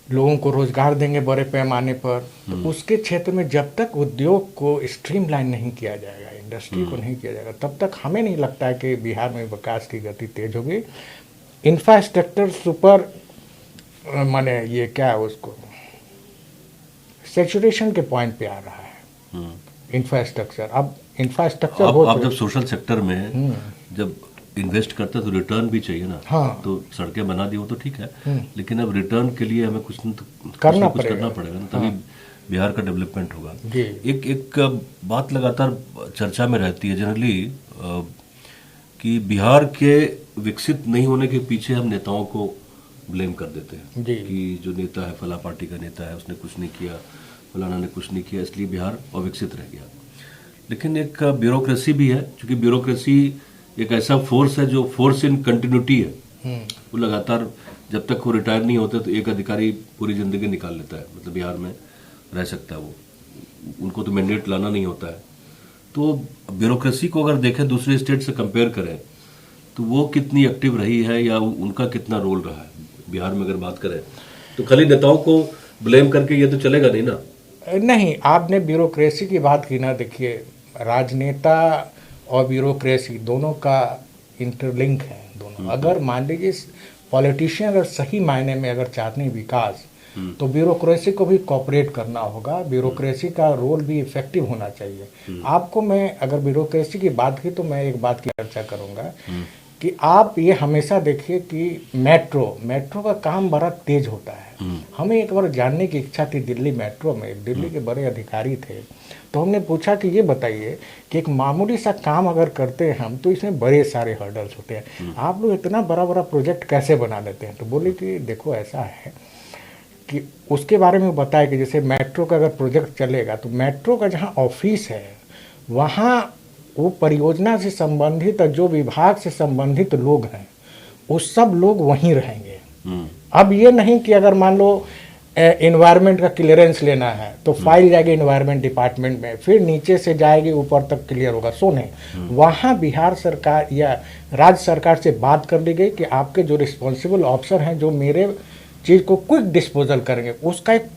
लोगों को रोजगार देंगे बड़े पैमाने पर, तो उसके क्षेत्र में जब तक उद्योग को स्ट्रीमलाइन नहीं किया जाएगा, इंडस्ट्री को नहीं किया जाएगा, तब तक हमें नहीं लगता है कि बिहार में विकास की गति तेज होगी। इंफ्रास्ट्रक्चर सुपर माने ये क्या है, उसको सैचुरेशन के पॉइंट पे आ रहा है इंफ्रास्ट्रक्चर। अब इंफ्रास्ट्रक्चर आप जब सोशल सेक्टर में जब इन्वेस्ट करते हैं तो रिटर्न भी चाहिए ना। हाँ। तो सड़कें बना दी वो तो ठीक है, लेकिन अब रिटर्न के लिए हमें कुछ करना पड़ेगा ना, तभी बिहार का डेवलपमेंट होगा। एक बात लगातार चर्चा में रहती है जनरली कि बिहार के विकसित नहीं होने के पीछे हम नेताओं को ब्लेम कर देते हैं कि जो नेता है, फला पार्टी का नेता है, उसने कुछ नहीं किया, फलाना ने कुछ नहीं किया, इसलिए बिहार अविकसित रह गया। लेकिन एक ब्यूरोक्रेसी भी है, क्योंकि ब्यूरोक्रेसी एक ऐसा फोर्स है जो फोर्स इन कंटिन्यूटी है। वो लगातार जब तक वो रिटायर नहीं होते तो एक अधिकारी पूरी जिंदगी निकाल लेता है, मतलब बिहार में रह सकता है वो, उनको तो मैंडेट लाना नहीं होता है। तो ब्यूरोक्रेसी को अगर देखें, दूसरे स्टेट से कंपेयर करें, तो वो कितनी एक्टिव रही है या उनका कितना रोल रहा है बिहार में अगर बात करें, तो खाली नेताओं को ब्लेम करके ये तो चलेगा नहीं ना। नहीं, आपने ब्यूरोक्रेसी की बात की ना, देखिए राजनेता और ब्यूरोक्रेसी दोनों का इंटरलिंक है दोनों। अगर मान लीजिए पॉलिटिशियन अगर सही मायने में अगर चाहते हैं विकास, तो ब्यूरोक्रेसी को भी कॉपरेट करना होगा, ब्यूरोक्रेसी का रोल भी इफेक्टिव होना चाहिए। आपको मैं अगर ब्यूरोक्रेसी की बात की तो मैं एक बात की चर्चा करूंगा कि आप ये हमेशा देखिए कि मेट्रो का काम बड़ा तेज होता है। हमें एक बार जानने की इच्छा थी, दिल्ली मेट्रो में दिल्ली के बड़े अधिकारी थे, तो हमने पूछा कि ये बताइए कि एक मामूली सा काम अगर करते हैं हम, तो इसमें बड़े सारे हर्डल्स होते हैं, आप लोग इतना बड़ा बड़ा प्रोजेक्ट कैसे बना लेते हैं? तो बोले कि देखो ऐसा है कि उसके बारे में बताया कि जैसे मेट्रो का अगर प्रोजेक्ट चलेगा तो मेट्रो का जहाँ ऑफिस है वहाँ वो परियोजना से संबंधित और जो विभाग से संबंधित लोग हैं वो सब लोग वहीं रहेंगे। अब ये नहीं कि अगर मान लो एनवायरनमेंट का क्लियरेंस लेना है तो फाइल जाएगी एनवायरनमेंट डिपार्टमेंट में, फिर नीचे से जाएगी ऊपर तक क्लियर होगा। सोने वहाँ बिहार सरकार या राज्य सरकार से बात कर ली गई कि आपके जो रिस्पॉन्सिबल ऑफिसर हैं जो मेरे चीज़ को क्विक डिस्पोजल करेंगे, उसका एक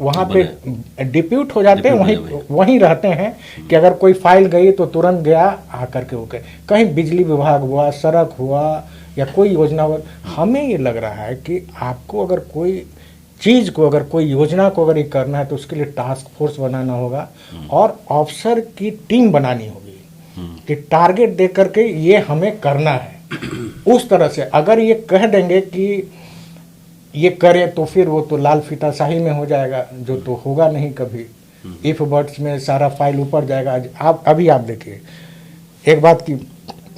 वहाँ पे डिप्यूट हो जाते हैं, डिप्यूट हो वहीं जाते वहीं रहते हैं कि अगर कोई फाइल गई तो तुरंत गया आकर के होके, कहीं बिजली विभाग हुआ, सड़क हुआ या कोई योजना हुआ। हमें ये लग रहा है कि आपको अगर कोई चीज़ को, अगर कोई योजना को अगर ये करना है तो उसके लिए टास्क फोर्स बनाना होगा और ऑफिसर की टीम बनानी होगी कि टारगेट दे करके ये हमें करना है। उस तरह से अगर ये कह देंगे कि ये करे तो फिर वो तो लाल फीताशाही में हो जाएगा, जो तो होगा नहीं कभी। इफ बर्ड्स में सारा फाइल ऊपर जाएगा। आप अभी आप देखिए, एक बात की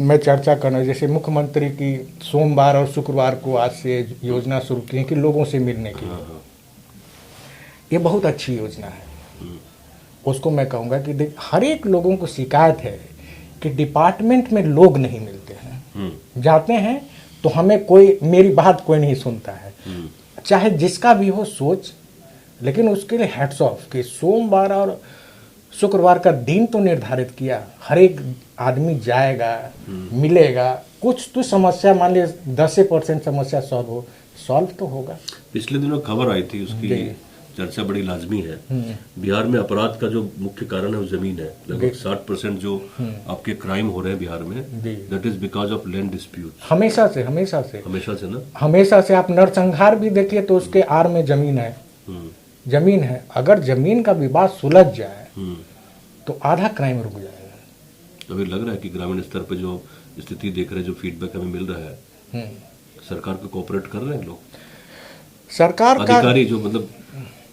मैं चर्चा करना, जैसे मुख्यमंत्री की सोमवार और शुक्रवार को आज से योजना शुरू की है कि लोगों से मिलने की। ये बहुत अच्छी योजना है। उसको मैं कहूँगा कि देख, हर एक लोगों को शिकायत है कि डिपार्टमेंट में लोग नहीं मिलते हैं। जाते हैं तो हमें कोई, मेरी बात कोई नहीं सुनता है, चाहे जिसका भी हो सोच। लेकिन उसके लिए हैट्स ऑफ कि सोमवार और शुक्रवार का दिन तो निर्धारित किया, हर एक आदमी जाएगा, मिलेगा, कुछ तो समस्या, मान लीजिए 10% समस्या सॉल्व तो होगा। पिछले दिनों खबर आई थी, उसकी चर्चा बड़ी लाजमी है। बिहार में अपराध का जो मुख्य कारण है वो जमीन है। लगभग 60% जो आपके क्राइम हो रहे हैं बिहार में, that is because of land dispute. हमेशा से ना, हमेशा से आप नरसंहार भी देखिए तो उसके आड़ में जमीन है। जमीन है, अगर जमीन का विवाद सुलझ जाए तो आधा क्राइम रुक जाएगा। अभी लग रहा है कि ग्रामीण स्तर पर जो स्थिति देख रहे हैं, जो फीडबैक हमें मिल रहा है, सरकार को कोऑपरेट कर रहे हैं लोग। सरकार का अधिकारी जो मतलब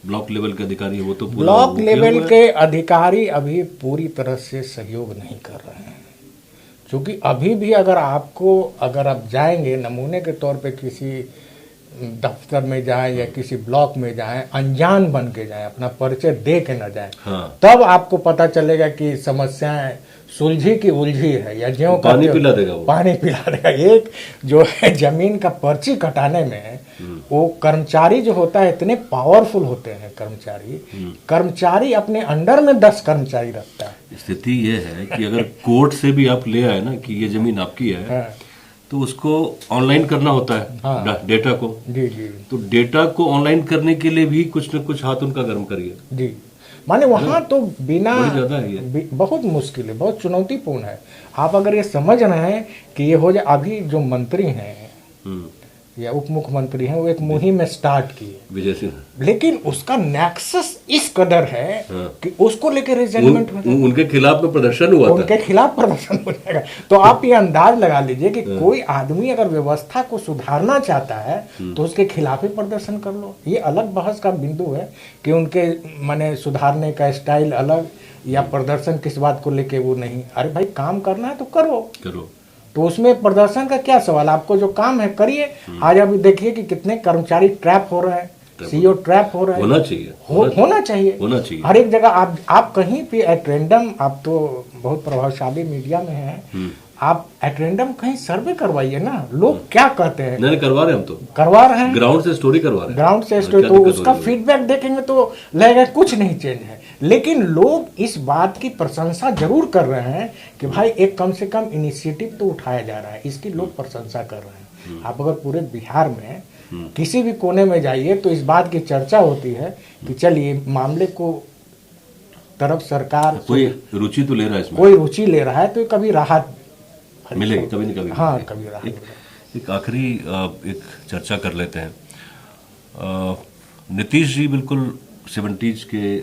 ब्लॉक लेवल के अधिकारी है, वो तो ब्लॉक लेवल के अधिकारी अभी पूरी तरह से सहयोग नहीं कर रहे हैं। क्योंकि अभी भी अगर आप जाएंगे नमूने के तौर पे किसी दफ्तर में जाएं या किसी ब्लॉक में जाएं, अनजान बन के जाएं, अपना परिचय दे के न जाएं, तब आपको पता चलेगा कि समस्याएं सुलझी की उलझी है या ज्यों पानी पिला देगा वो। पानी पिला देगा। एक जो है जमीन का पर्ची कटाने में वो कर्मचारी जो होता है, इतने पावरफुल होते हैं कर्मचारी अपने अंडर में 10 कर्मचारी रखता है। स्थिति ये है कि अगर कोर्ट से भी आप ले आए ना कि ये जमीन आपकी है, तो उसको ऑनलाइन करना होता है। डेटा को जी तो डेटा को ऑनलाइन करने के लिए भी कुछ न कुछ हाथ उनका गर्म करिए जी। माने वहाँ तो बिना बहुत मुश्किल है, बहुत चुनौतीपूर्ण है। आप अगर ये समझ रहे हैं कि ये हो जाए, अभी जो मंत्री हैं या उप मुख्यमंत्री हैं वो एक मुहिम स्टार्ट की है विजय सिंह, लेकिन उसका नेक्सस इस कदर है कि उसको लेकर रिजेंटमेंट उनके खिलाफ में प्रदर्शन हुआ, उनके खिलाफ प्रदर्शन हो जाएगा। तो आप ये अंदाज लगा लीजिए कि कोई आदमी अगर व्यवस्था को सुधारना चाहता है तो उसके खिलाफ ही प्रदर्शन कर लो। ये अलग बहस का बिंदु है कि उनके माने सुधारने का स्टाइल अलग या प्रदर्शन किस बात को लेके वो नहीं। अरे भाई काम करना है तो करो। तो उसमें प्रदर्शन का क्या सवाल, आपको जो काम है करिए। आज अभी देखिए कि कितने कर्मचारी ट्रैप हो रहे हैं, सीईओ ट्रैप हो रहे हैं। होना चाहिए। हर एक जगह आप कहीं भी एट रैंडम, आप तो बहुत प्रभावशाली मीडिया में हैं, आप एट रैंडम कहीं सर्वे करवाइए ना, लोग क्या कहते हैं। नहीं करवा रहे, हम तो करवा रहे हैं, ग्राउंड से स्टोरी करवा रहे हैं। तो उसका फीडबैक देखेंगे तो लगेगा कुछ नहीं चेंज है। लेकिन लोग इस बात की प्रशंसा जरूर कर रहे हैं कि भाई एक कम से कम इनिशिएटिव तो उठाया जा रहा है, इसकी लोग प्रशंसा कर रहे हैं। आप अगर पूरे बिहार में किसी भी कोने में जाइए तो इस बात की चर्चा होती है कि चलिए मामले को तरफ सरकार कोई रुचि तो ले रहा है इसमें, कोई रुचि ले रहा है तो कभी राहत मिलेगी, कभी न कभी। हाँ, कभी राहत। एक आखिरी एक चर्चा कर लेते हैं। नीतीश जी बिल्कुल 70s के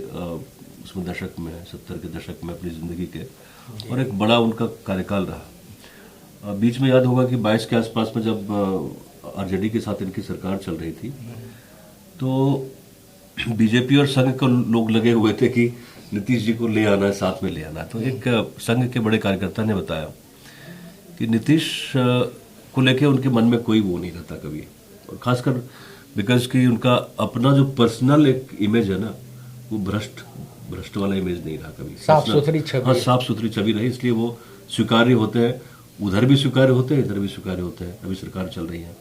उसमें दशक में, 70 के दशक में अपनी जिंदगी के, और एक बड़ा उनका कार्यकाल रहा। बीच में याद होगा कि 22 के आसपास में जब आरजेडी के साथ इनकी सरकार चल रही थी तो बीजेपी और संघ को लोग लगे हुए थे कि नीतीश जी को ले आना है, साथ में ले आना है। तो एक संघ के बड़े कार्यकर्ता ने बताया कि नीतीश को लेके उनके मन में कोई वो नहीं रहता कभी, और खासकर बिकॉज कि उनका अपना जो पर्सनल एक इमेज है ना, वो भ्रष्ट वाला इमेज नहीं रहा कभी, साफ सुथरी छवि। हाँ, साफ सुथरी छवि रही, इसलिए वो स्वीकार्य होते हैं, उधर भी स्वीकार्य होते हैं, इधर भी स्वीकार्य होते हैं। अभी सरकार चल रही है,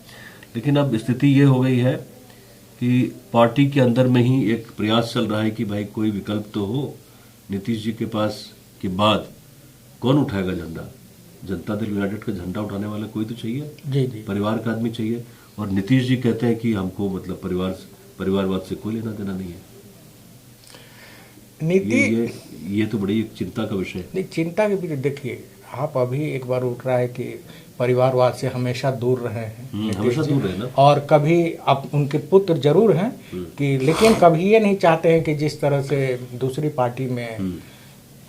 लेकिन अब स्थिति ये हो गई है कि पार्टी के अंदर में ही एक प्रयास चल रहा है कि भाई कोई विकल्प तो हो। नीतीश जी के पास के बाद कौन उठाएगा झंडा? जनता दल यूनाइटेड का झंडा उठाने वाला कोई तो चाहिए, जी। परिवार का आदमी चाहिए। और नीतीश जी कहते हैं कि हमको मतलब परिवारवाद से कोई लेना देना नहीं है। नीति ये तो बड़ी एक चिंता का विषय है। नहीं, चिंता के भी देखिए, आप अभी एक बार उठ रहा है कि परिवारवाद से हमेशा दूर रहे हैं नीतीश हमेशा जी। दूर रहे ना। और कभी अब उनके पुत्र जरूर हैं कि, लेकिन कभी ये नहीं चाहते हैं कि जिस तरह से दूसरी पार्टी में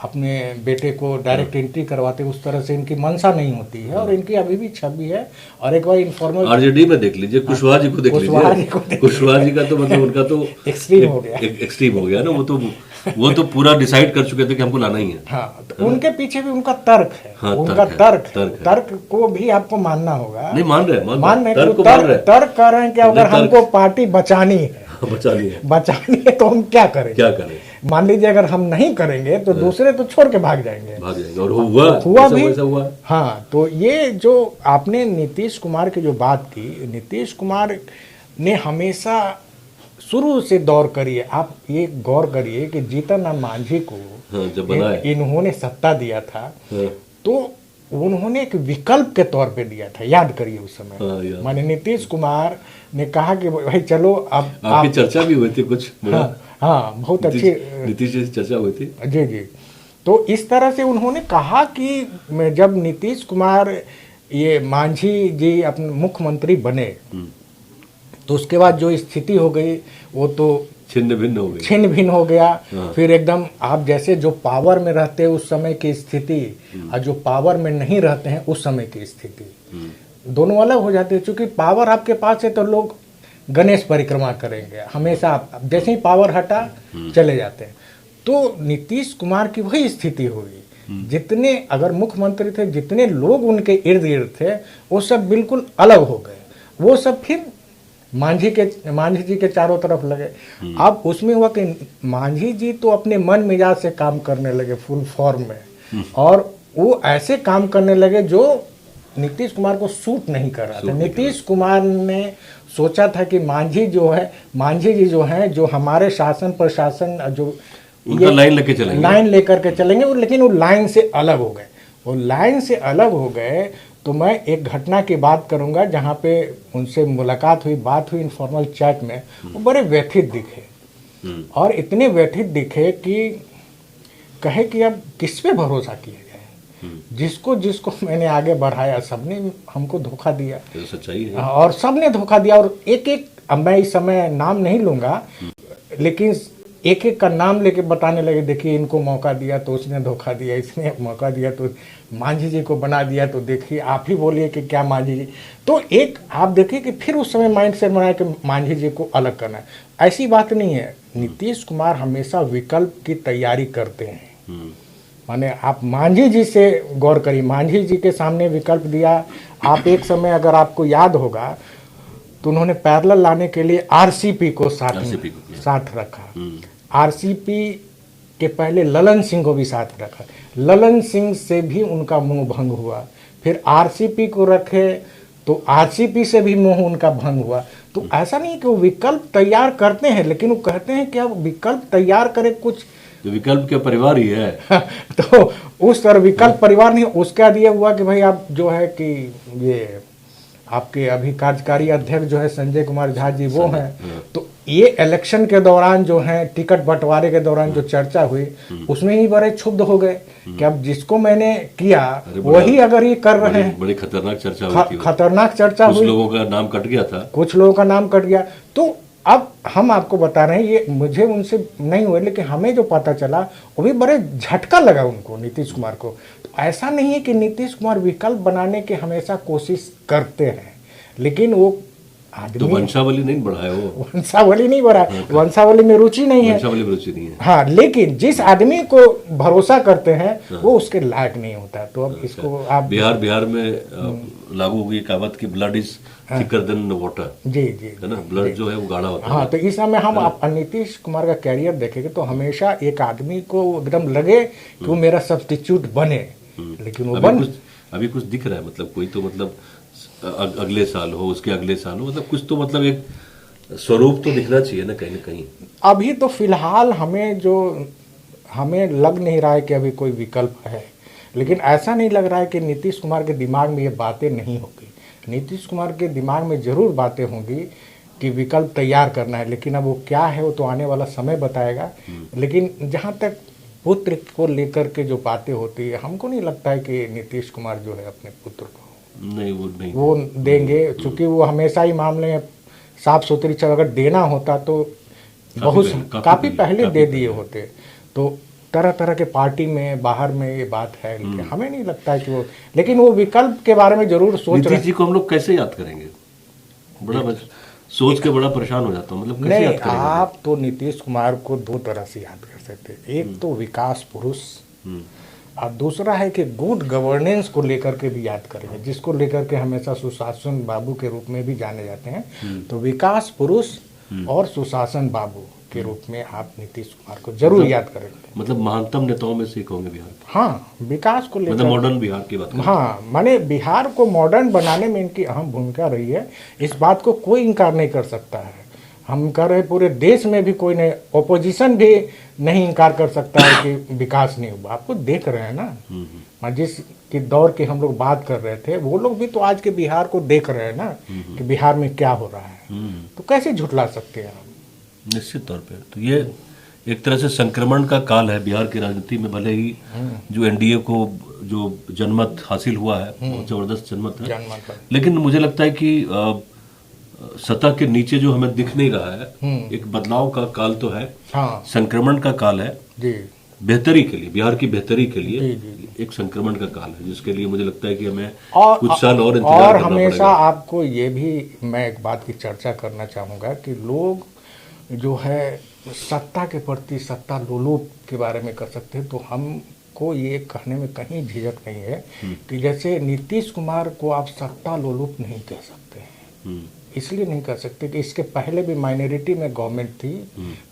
अपने बेटे को डायरेक्ट एंट्री करवाते, उस तरह से इनकी मंशा नहीं होती है। और इनकी अभी भी छवि है। और एक बार इनफॉर्मल आरजेडी में देख लीजिए, कुशवाहा जी को देख लीजिए, कुशवाहा जी का तो मतलब उनका तो एक्सट्रीम हो गया, एक्सट्रीम हो गया ना। वो तो पूरा डिसाइड कर चुके थे कि हमको लाना ही है। हाँ, तो उनके पीछे भी उनका तर्क है। हाँ, उनका तर्क को भी आपको मानना होगा। नहीं, मान रहे तर्क कर रहे हैं कि अगर हमको पार्टी बचानी है तो हम क्या करें। मान लीजिए अगर हम नहीं करेंगे तो दूसरे तो छोड़ के भाग जाएंगे। और हुआ भी। हाँ, तो ये जो आपने नीतीश कुमार की जो बात की, नीतीश कुमार ने हमेशा शुरू से दौर करिए, आप ये गौर करिए कि जीतन राम मांझी को जब बनाए इन्होंने सत्ता दिया था तो उन्होंने एक विकल्प के तौर पे दिया था, याद करिए उस समय। माने नीतीश कुमार ने कहा कि भाई चलो अब आपकी चर्चा भी हुई थी कुछ। हाँ, बहुत अच्छी नीतीश जी से चर्चा हुई थी। जी। तो इस तरह से उन्होंने कहा कि जब नीतीश कुमार ये मांझी जी अपने मुख्यमंत्री बने तो उसके बाद जो स्थिति हो गई वो तो छिन्न भिन्न हो गया। फिर एकदम आप जैसे जो पावर में रहते हैं उस समय की स्थिति और जो पावर में नहीं रहते हैं उस समय की स्थिति दोनों अलग हो जाते हैं। क्योंकि पावर आपके पास है तो लोग गणेश परिक्रमा करेंगे हमेशा, जैसे ही पावर हटा चले जाते हैं। तो नीतीश कुमार की वही स्थिति हुई। जितने अगर मुख्यमंत्री थे, जितने लोग उनके इर्द गिर्द थे, वो सब बिल्कुल अलग हो गए। वो सब फिर मांझी जी के चारों तरफ लगे। अब उसमें हुआ कि मांझी जी तो अपने मन मिजाज से काम करने लगे फुल फॉर्म में, और वो ऐसे काम करने लगे जो नीतीश कुमार को सूट नहीं कर रहा था। नीतीश कुमार ने सोचा था कि मांझी जी जो हैं, जो हमारे शासन प्रशासन जो उनका लाइन लेकर के चलेंगे, लेकिन वो लाइन से अलग हो गए। वो लाइन से अलग हो गए तो मैं एक घटना की बात करूंगा जहां पे उनसे मुलाकात हुई, बात हुई इनफॉर्मल चैट में। वो बड़े व्यथित दिखे और इतने व्यथित दिखे कि कहे कि अब किस पे भरोसा किया जाए। जिसको मैंने आगे बढ़ाया सबने हमको धोखा दिया। तो सच्चाई है। और सबने धोखा दिया। और एक अब मैं इस समय नाम नहीं लूंगा, लेकिन एक का नाम लेके बताने लगे, देखिए इनको मौका दिया तो उसने धोखा दिया, इसने मौका दिया तो मांझी जी को बना दिया, तो देखिए आप ही बोलिए कि क्या मांझी जी। तो एक आप देखिए कि फिर उस समय माइंड सेट बनाया कि मांझी जी को अलग करना है। ऐसी बात नहीं है। नीतीश कुमार हमेशा विकल्प की तैयारी करते हैं। माने आप मांझी जी से गौर करिए, मांझी जी के सामने विकल्प दिया। आप एक समय अगर आपको याद होगा तो उन्होंने पैरेलल लाने के लिए आरसीपी को साथ रखा। आरसीपी के पहले ललन सिंह को भी साथ रखा। ललन सिंह से भी उनका मुंह भंग हुआ। फिर आरसीपी को रखे तो आरसीपी से भी मुंह उनका भंग हुआ। तो ऐसा नहीं कि वो विकल्प तैयार करते हैं, लेकिन वो कहते हैं कि अब विकल्प तैयार करें कुछ, विकल्प के परिवार ही है। तो उस तरह विकल्प परिवार नहीं। उसका ये हुआ कि भाई आप जो है कि ये आपके अभी कार्यकारी अध्यक्ष जो है संजय कुमार झा जी वो हैं। तो ये इलेक्शन के दौरान जो है टिकट बंटवारे के दौरान जो चर्चा हुई उसमें ही बड़े क्षुब्ध हो गए कि अब जिसको मैंने किया वही अगर ये कर रहे हैं। बड़ी खतरनाक चर्चा हुई। खतरनाक चर्चा हुई। कुछ लोगों का नाम कट गया था। कुछ लोगों का नाम कट गया। तो अब हम आपको बता रहे हैं, ये मुझे उनसे नहीं हुए, लेकिन हमें जो पता चला वो भी बड़े झटका लगा उनको, नीतीश कुमार को। तो ऐसा नहीं है कि नीतीश कुमार विकल्प बनाने की हमेशा कोशिश करते हैं, लेकिन वो आदमी तो वंशावली नहीं बढ़ाया, वो वंशावली नहीं बढ़ा, वंशावली में रुचि नहीं है। वंशावली में रुचि नहीं है। हाँ, लेकिन जिस आदमी को भरोसा करते हैं वो उसके लायक नहीं होता। तो अब इसको आप बिहार में लागू हुई कहावत की blood is thicker than water. जी है ना, ब्लड जो है वो गाढ़ा होता है। हाँ, तो इस समय हम नीतीश कुमार का कैरियर देखेंगे तो हमेशा एक आदमी को एकदम लगे कि वो मेरा सब्स्टिट्यूट बने, लेकिन वो अभी कुछ दिख रहा है। मतलब कोई तो मतलब अगले साल हो, उसके अगले साल हो, मतलब कुछ तो मतलब एक स्वरूप तो दिखना चाहिए ना कहीं। अभी तो फिलहाल हमें लग नहीं रहा है कि अभी कोई विकल्प है, लेकिन ऐसा नहीं लग रहा है कि नीतीश कुमार के दिमाग में ये बातें नहीं होगी। नीतीश कुमार के दिमाग में जरूर बातें होंगी कि विकल्प तैयार करना है, लेकिन अब वो क्या है वो तो आने वाला समय बताएगा। लेकिन जहाँ तक पुत्र को लेकर के जो बातें होती है, हमको नहीं लगता है कि नीतीश कुमार जो है अपने पुत्र को नहीं, वो नहीं, वो देंगे, क्योंकि वो हमेशा ही मामले में साफ सुथरी चल, अगर देना होता तो काफी पहले दे दिए होते। तो तरह तरह के पार्टी में बाहर में ये बात है, लेकिन हमें नहीं लगता है कि वो, लेकिन वो विकल्प के बारे में जरूर सोच रहे नीतीश जी को हम लोग कैसे याद करेंगे? बड़ा सोच के बड़ा परेशान हो जाता हूँ, मतलब कैसे नहीं। याद करेंगे? आप तो नीतीश कुमार को दो तरह से याद कर सकते हैं, एक तो विकास पुरुष, और दूसरा है कि गुड गवर्नेंस को लेकर के भी याद करेंगे, जिसको लेकर के हमेशा सुशासन बाबू के रूप में भी जाने जाते हैं। तो विकास पुरुष और सुशासन बाबू के रूप में आप नीतीश कुमार को जरूर याद करेंगे। मतलब महानतम नेताओं में से एक होंगे बिहार के। हाँ, विकास को लेकर, मतलब मॉडर्न बिहार की बात करें। हाँ, माने बिहार को मॉडर्न बनाने में इनकी अहम भूमिका रही है, इस बात को कोई इनकार नहीं कर सकता है। हम कह रहे पूरे देश में भी कोई नहीं, ओपोजिशन भी नहीं इनकार कर सकता है कि विकास नहीं हुआ। आपको देख रहे हैं ना, जिस की दौर की हम लोग बात कर रहे थे, वो लोग भी तो आज के बिहार को देख रहे हैं ना कि बिहार में क्या हो रहा है। तो कैसे झुठला सकते हैं हम? निश्चित तौर पे तो ये एक तरह से संक्रमण का काल है बिहार की राजनीति में। भले ही जो एनडीए को जो जनमत हासिल हुआ है, बहुत जबरदस्त जनमत है, लेकिन मुझे लगता है कि सतह के नीचे जो हमें दिख नहीं रहा है, एक बदलाव का काल तो है। हाँ, संक्रमण का काल है जी, बेहतरी के लिए, बिहार की बेहतरी के लिए। जी। एक संक्रमण का काल है, जिसके लिए मुझे लगता है कि हमें और कुछ साल और इंतजार और करना हमेशा पड़ेगा। आपको ये भी मैं एक बात की चर्चा करना चाहूँगा कि लोग जो है सत्ता के प्रति सत्ता लोलुप के बारे में कर सकते हैं, तो हमको ये कहने में कहीं झिझक नहीं है कि जैसे नीतीश कुमार को आप सत्ता लोलुप नहीं कह सकते हैं। इसलिए नहीं कर सकते कि इसके पहले भी माइनॉरिटी में गवर्नमेंट थी,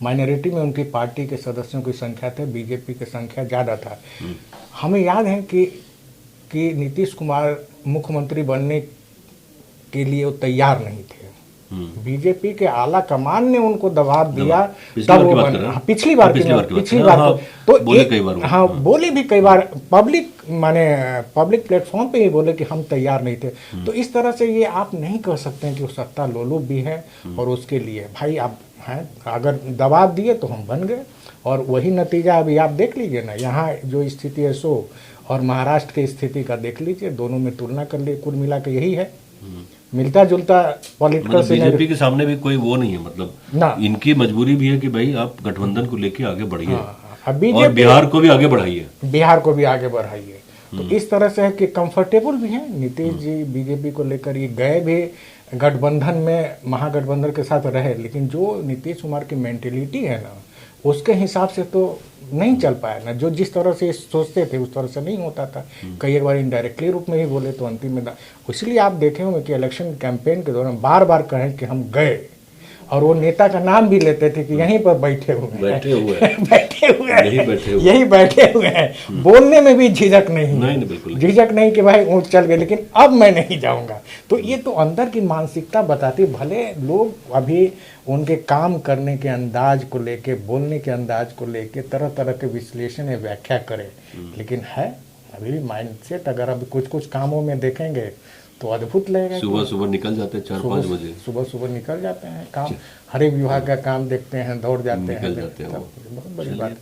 माइनॉरिटी में उनकी पार्टी के सदस्यों की संख्या थे, बीजेपी की संख्या ज़्यादा था। हमें याद है कि नीतीश कुमार मुख्यमंत्री बनने के लिए वो तैयार नहीं थे। बीजेपी के आला कमान ने उनको दबाव दिया, तब वो बने। पिछली बार तो बोले भी कई बार पब्लिक प्लेटफॉर्म पे ही बोले कि हम तैयार नहीं थे। तो इस तरह से ये आप नहीं कह सकते हैं कि वो सत्ता लोलुप भी है और उसके लिए भाई आप हैं, अगर दबाव दिए तो हम बन गए, और वही नतीजा अभी आप देख लीजिए ना, यहाँ जो स्थिति है सो और महाराष्ट्र की स्थिति का देख लीजिए, दोनों में तुलना कर लिए, कुल मिला के यही है, मिलता जुलता पॉलिटिकल। बीजेपी के सामने भी कोई वो नहीं है, मतलब ना, इनकी मजबूरी भी है कि भाई आप गठबंधन को लेके आगे बढ़िए, और बिहार को भी आगे बढ़ाइए, तो इस तरह से है कि कंफर्टेबल भी हैं नीतीश जी बीजेपी को लेकर। ये गए भी गठबंधन में, महागठबंधन के साथ रहे, लेकिन जो नीतीश कुमार की मेंटेलिटी है ना, उसके हिसाब से तो नहीं चल पाया ना। जो जिस तरह से सोचते थे उस तरह से नहीं होता था। कई बार इनडायरेक्टली रूप में ही बोले तो अंतिम में, इसलिए आप देखे होंगे कि इलेक्शन कैंपेन के दौरान बार बार कहें कि हम गए, और वो नेता का नाम भी लेते थे कि यहीं पर बैठे हुए यही बैठे हुए हैं। बोलने में भी झिझक नहीं, झिझक नहीं कि भाई ऊँच चल गए, लेकिन अब मैं नहीं जाऊंगा। तो ये तो अंदर की मानसिकता बताती। भले लोग अभी उनके काम करने के अंदाज को लेके, बोलने के अंदाज को लेके तरह तरह के विश्लेषण या व्याख्या करें, लेकिन है अभी भी माइंडसेट। अगर अभी कुछ कुछ कामों में देखेंगे तो अद्भुत लगेगा। सुबह निकल जाते हैं 4-5 बजे, सुबह निकल जाते हैं काम, हर एक विभाग का काम देखते हैं, दौड़ जाते हैं, बहुत बड़ी बात।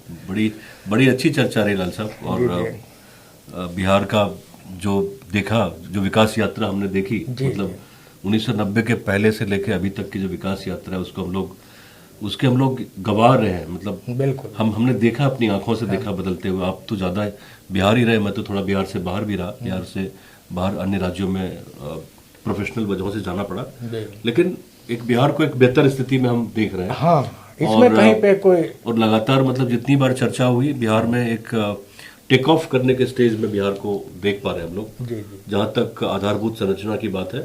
बड़ी अच्छी चर्चा रही लाल साहब। और बिहार का जो देखा, जो विकास यात्रा हमने देखी, मतलब 1990 के पहले से लेके अभी तक की जो विकास यात्रा है, उसके हम लोग गवाह रहे हैं। मतलब बिल्कुल हमने देखा, अपनी आंखों से देखा बदलते हुए। आप तो ज्यादा बिहार ही रहे, मैं तो थोड़ा बिहार से बाहर भी रहा, बिहार से बाहर अन्य राज्यों में प्रोफेशनल वजहों से जाना पड़ा, लेकिन एक बिहार को एक बेहतर स्थिति में हम देख रहे हैं। हाँ, इसमें कहीं पे कोई, और लगातार मतलब जितनी बार चर्चा हुई, बिहार में एक टेक ऑफ करने के स्टेज में बिहार को देख पा रहे हैं हम लोग। जहां तक आधारभूत संरचना की बात है,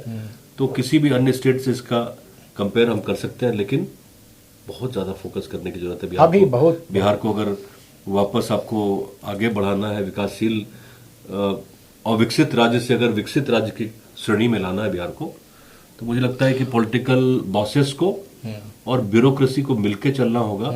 तो किसी भी अन्य स्टेट से इसका कंपेयर हम कर सकते हैं, लेकिन बहुत ज्यादा फोकस करने की जरूरत है बिहार को अगर वापस आपको आगे बढ़ाना है, विकासशील और विकसित राज्य से अगर विकसित राज्य की श्रेणी में लाना है बिहार को, तो मुझे लगता है कि पॉलिटिकल बॉसेस को और ब्यूरोक्रेसी को मिलके चलना होगा,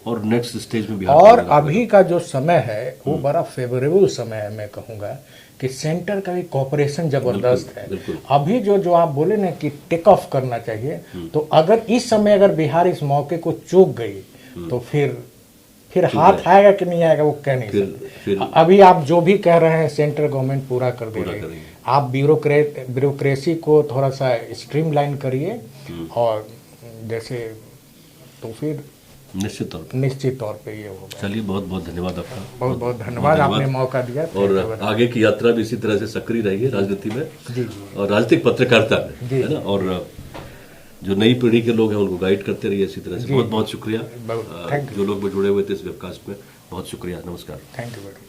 और नेक्स्ट स्टेज में बिहार और अभी का जो समय है वो बड़ा फेवरेबल समय है। मैं कहूँगा कि सेंटर का भी कॉपरेशन जबरदस्त है। बिल्कुल। अभी जो आप बोले ना कि टेक ऑफ करना चाहिए, तो अगर इस समय अगर बिहार इस मौके को चूक गई तो फिर हाथ आएगा कि नहीं आएगा वो कह नहीं सकते। अभी आप जो भी कह रहे हैं सेंट्रल गवर्नमेंट पूरा कर दे रही है। आप ब्यूरोक्रेसी को थोड़ा सा स्ट्रीमलाइन करिए, और जैसे तो फिर निश्चित तौर पे ये होगा। चलिए, बहुत बहुत धन्यवाद आपका। बहुत बहुत धन्यवाद, आपने मौका दिया। और आगे की यात्रा भी इसी तरह से सक्रिय रहिए राजनीति में जी और राजनीतिक पत्रकारिता में, है ना। और जो नई पीढ़ी के लोग हैं उनको गाइड करते रहिए इसी तरह से। बहुत बहुत शुक्रिया। जो लोग भी जुड़े हुए थे इस वेबकास्ट में, बहुत शुक्रिया। नमस्कार। Thank you.